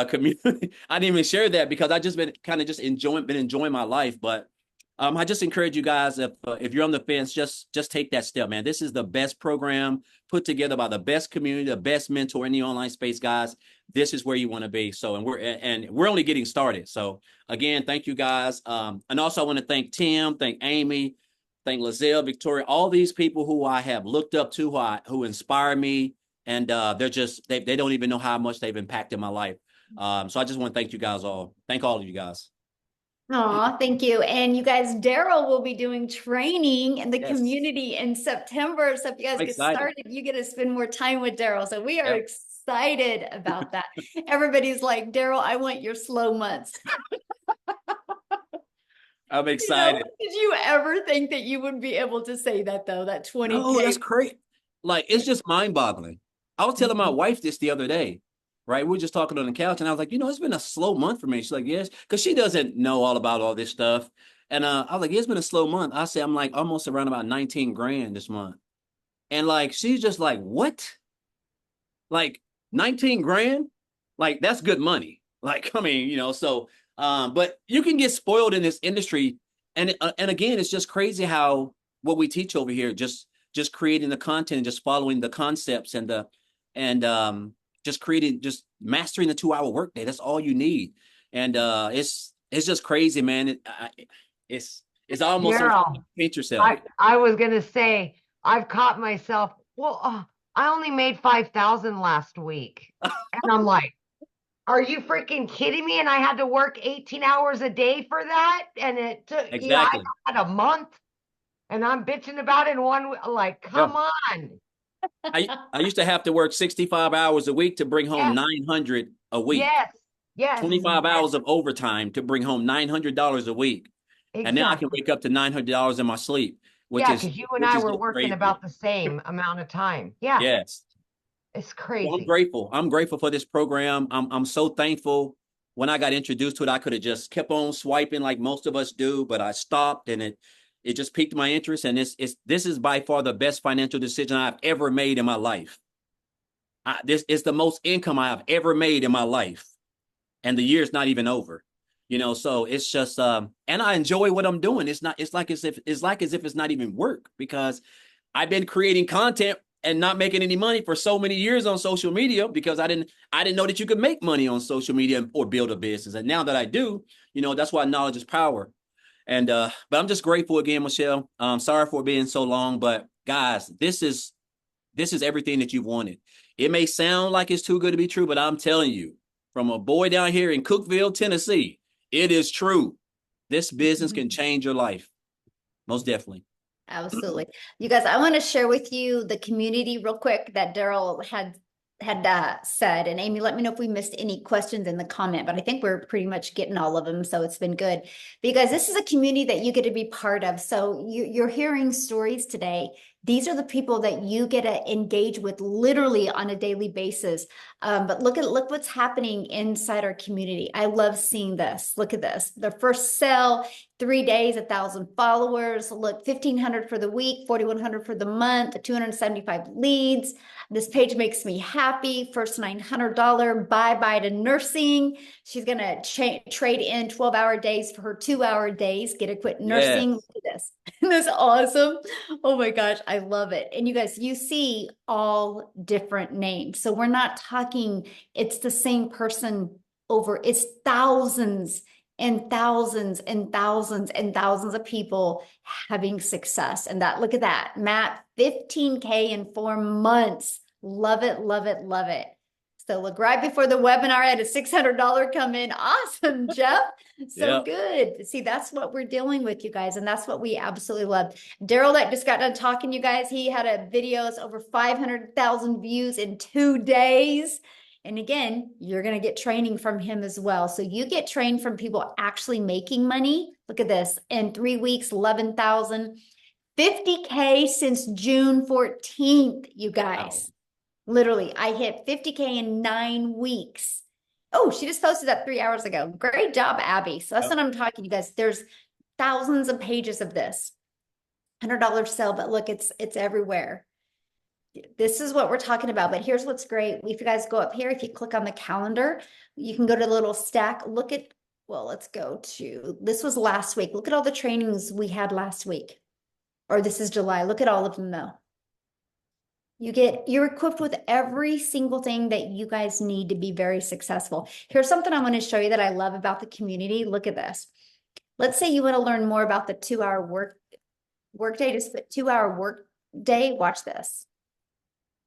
community. I didn't even share that because I just been enjoying my life. But I just encourage you guys, if you're on the fence, just take that step, man. This is the best program put together by the best community, the best mentor in the online space, guys. This is where you want to be. So, and we're only getting started. So again, thank you guys. And also I want to thank Tim, thank Amy, thank Lizelle, Victoria, all these people who I have looked up to, who inspire me. And they don't even know how much they've impacted my life. So I just want to thank you guys all. Thank all of you guys. Aw, thank you. And you guys, Daryl will be doing training in the Yes. community in September. So if you guys I'm get excited. started, you get to spend more time with Daryl. So we are Yep. excited about that. Everybody's like, Daryl, I want your slow months. I'm You know, excited. did you ever think that you would be able to say that though, that No, 20K? that's crazy. Like, it's just mind-boggling. I was telling my Mhm. wife this the other day, right? We were just talking on the couch, and I was like, it's been a slow month for me. She's like, yes, because she doesn't know all about all this stuff. And I was like, yeah, it's been a slow month. I say I'm like almost around about 19 grand this month. And like, she's just like, what? Like 19 grand? Like, that's good money. Like, I mean, so but you can get spoiled in this industry. And again, it's just crazy how what we teach over here, just creating the content and just following the concepts and just mastering the 2 hour workday. That's all you need. And it's just crazy, man. It's almost so Daryl, paint yourself. I was gonna say I've caught myself. Well, I only made 5,000 last week, and I'm like, are you freaking kidding me? And I had to work 18 hours a day for that, and it took, I Exactly. had a month, and I'm bitching about it in one. Like, Yeah. come on. I used to have to work 65 hours a week to bring home Yes, 900 a week. yes, yes, 25 yes, hours of overtime to bring home $900 a week. And now I can exactly. wake up to $900 in my sleep, which Yeah, is because you and which I is were just working crazy. about the same amount of time. Yeah, Yes. it's Well, I'm crazy. grateful. I'm grateful for this program. I'm so thankful. When I got introduced to it, I could have just kept on swiping like most of us do, but I stopped and it just piqued my interest. And this is by far the best financial decision I've ever made in my life. This is the most income I have ever made in my life, and the year's not even over. So it's just and I enjoy what I'm doing. It's like as if it's not even work, because I've been creating content and not making any money for so many years on social media, because I didn't know that you could make money on social media or build a business. And now that I do, that's why knowledge is power. And but I'm just grateful again, Michelle. Sorry for being so long, but guys, this is everything that you've wanted. It may sound like it's too good to be true, but I'm telling you, from a boy down here in Cookeville, Tennessee, it is true. This business can change your life. Most definitely. Absolutely. You guys, I want to share with you the community real quick that Daryl had said. And Amy, let me know if we missed any questions in the comment, but I think we're pretty much getting all of them. So it's been good because this is a community that you get to be part of. So you're hearing stories today. These are the people that you get to engage with literally on a daily basis. But look what's happening inside our community. I love seeing this. Look at this. The first sale, 3 days, 1,000 followers. Look, 1,500 for the week, 4,100 for the month, 275 leads. This page makes me happy. First $900 bye-bye to nursing. She's going to trade in 12-hour days for her 2-hour days. Get to quit Yes. nursing. Look at this. This is awesome. Oh my gosh, I love it. And you guys, you see all different names. So we're not talking, it's the same person it's thousands and thousands and thousands and thousands of people having success. And look at that, Matt, 15K in 4 months. Love it, love it, love it. So look, right before the webinar, I had a $600 come in. Awesome, Jeff. So Yeah. good. See, that's what we're dealing with, you guys. And that's what we absolutely love. Daryl that just got done talking, you guys, he had a videos over 500,000 views in 2 days. And again, you're going to get training from him as well. So you get trained from people actually making money. Look at this. In 3 weeks, 11,000, 50K since June 14th, you guys. Wow. Literally, I hit 50K in 9 weeks. Oh, she just posted that 3 hours ago. Great job, Abby. So that's Yep. what I'm talking, you guys. There's thousands of pages of this. $100 sale, but look, it's everywhere. This is what we're talking about, but here's what's great. If you guys go up here, if you click on the calendar, you can go to the little stack. Let's go to, this was last week. Look at all the trainings we had last week. Or this is July. Look at all of them though. You're equipped with every single thing that you guys need to be very successful. Here's something I want to show you that I love about the community. Look at this. Let's say you want to learn more about the 2-hour workday, just the 2-hour work day. Watch this.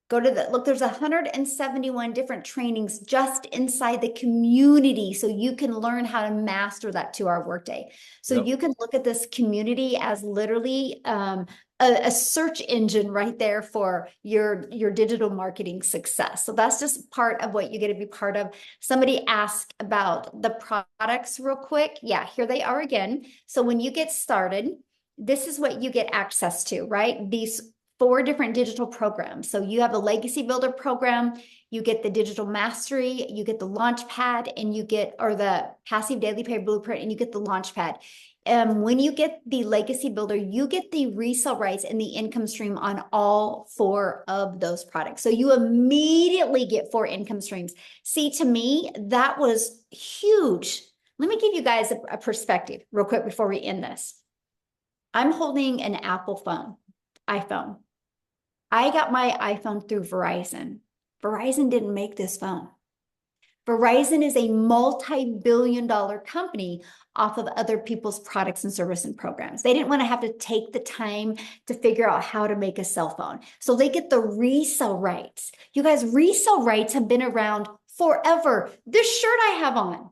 Go to look, there's 171 different trainings just inside the community. So you can learn how to master that 2-hour workday. So Yep. you can look at this community as literally a a search engine right there for your digital marketing success. So that's just part of what you get to be part of. Somebody asked about the products real quick. Yeah, here they are again. So when you get started, this is what you get access to, right? These 4 different digital programs. So you have a legacy builder program, you get the digital mastery, you get the launch pad, and you get, or the passive daily pay blueprint, and you get the launch pad. When you get the legacy builder, you get the resale rights and the income stream on all 4 of those products. So you immediately get 4 income streams. See, to me, that was huge. Let me give you guys a perspective real quick before we end this. I'm holding an Apple phone, iPhone. I got my iPhone through Verizon. Verizon didn't make this phone. Verizon is a multi-billion-dollar company off of other people's products and service and programs. They didn't want to have to take the time to figure out how to make a cell phone. So they get the resale rights. You guys, resale rights have been around forever. This shirt I have on,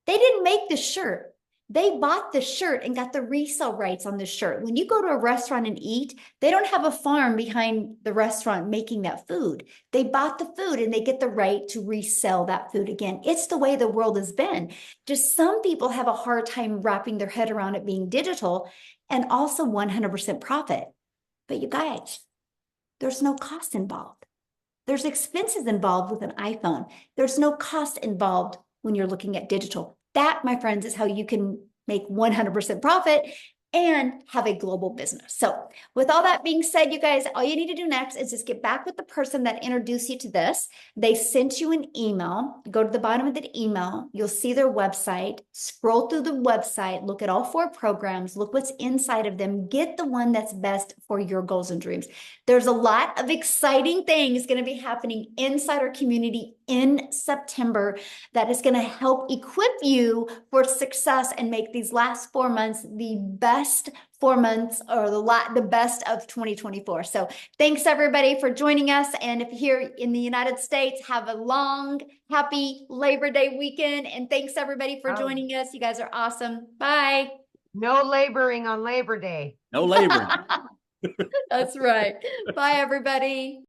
they didn't make this shirt. They bought the shirt and got the resale rights on the shirt. When you go to a restaurant and eat, they don't have a farm behind the restaurant making that food. They bought the food and they get the right to resell that food again. It's the way the world has been. Just some people have a hard time wrapping their head around it being digital and also 100% profit. But you guys, there's no cost involved. There's expenses involved with an iPhone. There's no cost involved when you're looking at digital. That, my friends, is how you can make 100% profit and have a global business. So with all that being said, you guys, all you need to do next is just get back with the person that introduced you to this. They sent you an email. Go to the bottom of the email. You'll see their website. Scroll through the website. Look at all 4 programs. Look what's inside of them. Get the one that's best for your goals and dreams. There's a lot of exciting things going to be happening inside our community in September that is going to help equip you for success and make these last 4 months the best 4 months, or the best of 2024. So thanks everybody for joining us. And if you're here in the United States, have a long, happy Labor Day weekend. And thanks everybody for joining us. You guys are awesome. Bye. No laboring on Labor Day. No laboring. That's right. Bye, everybody.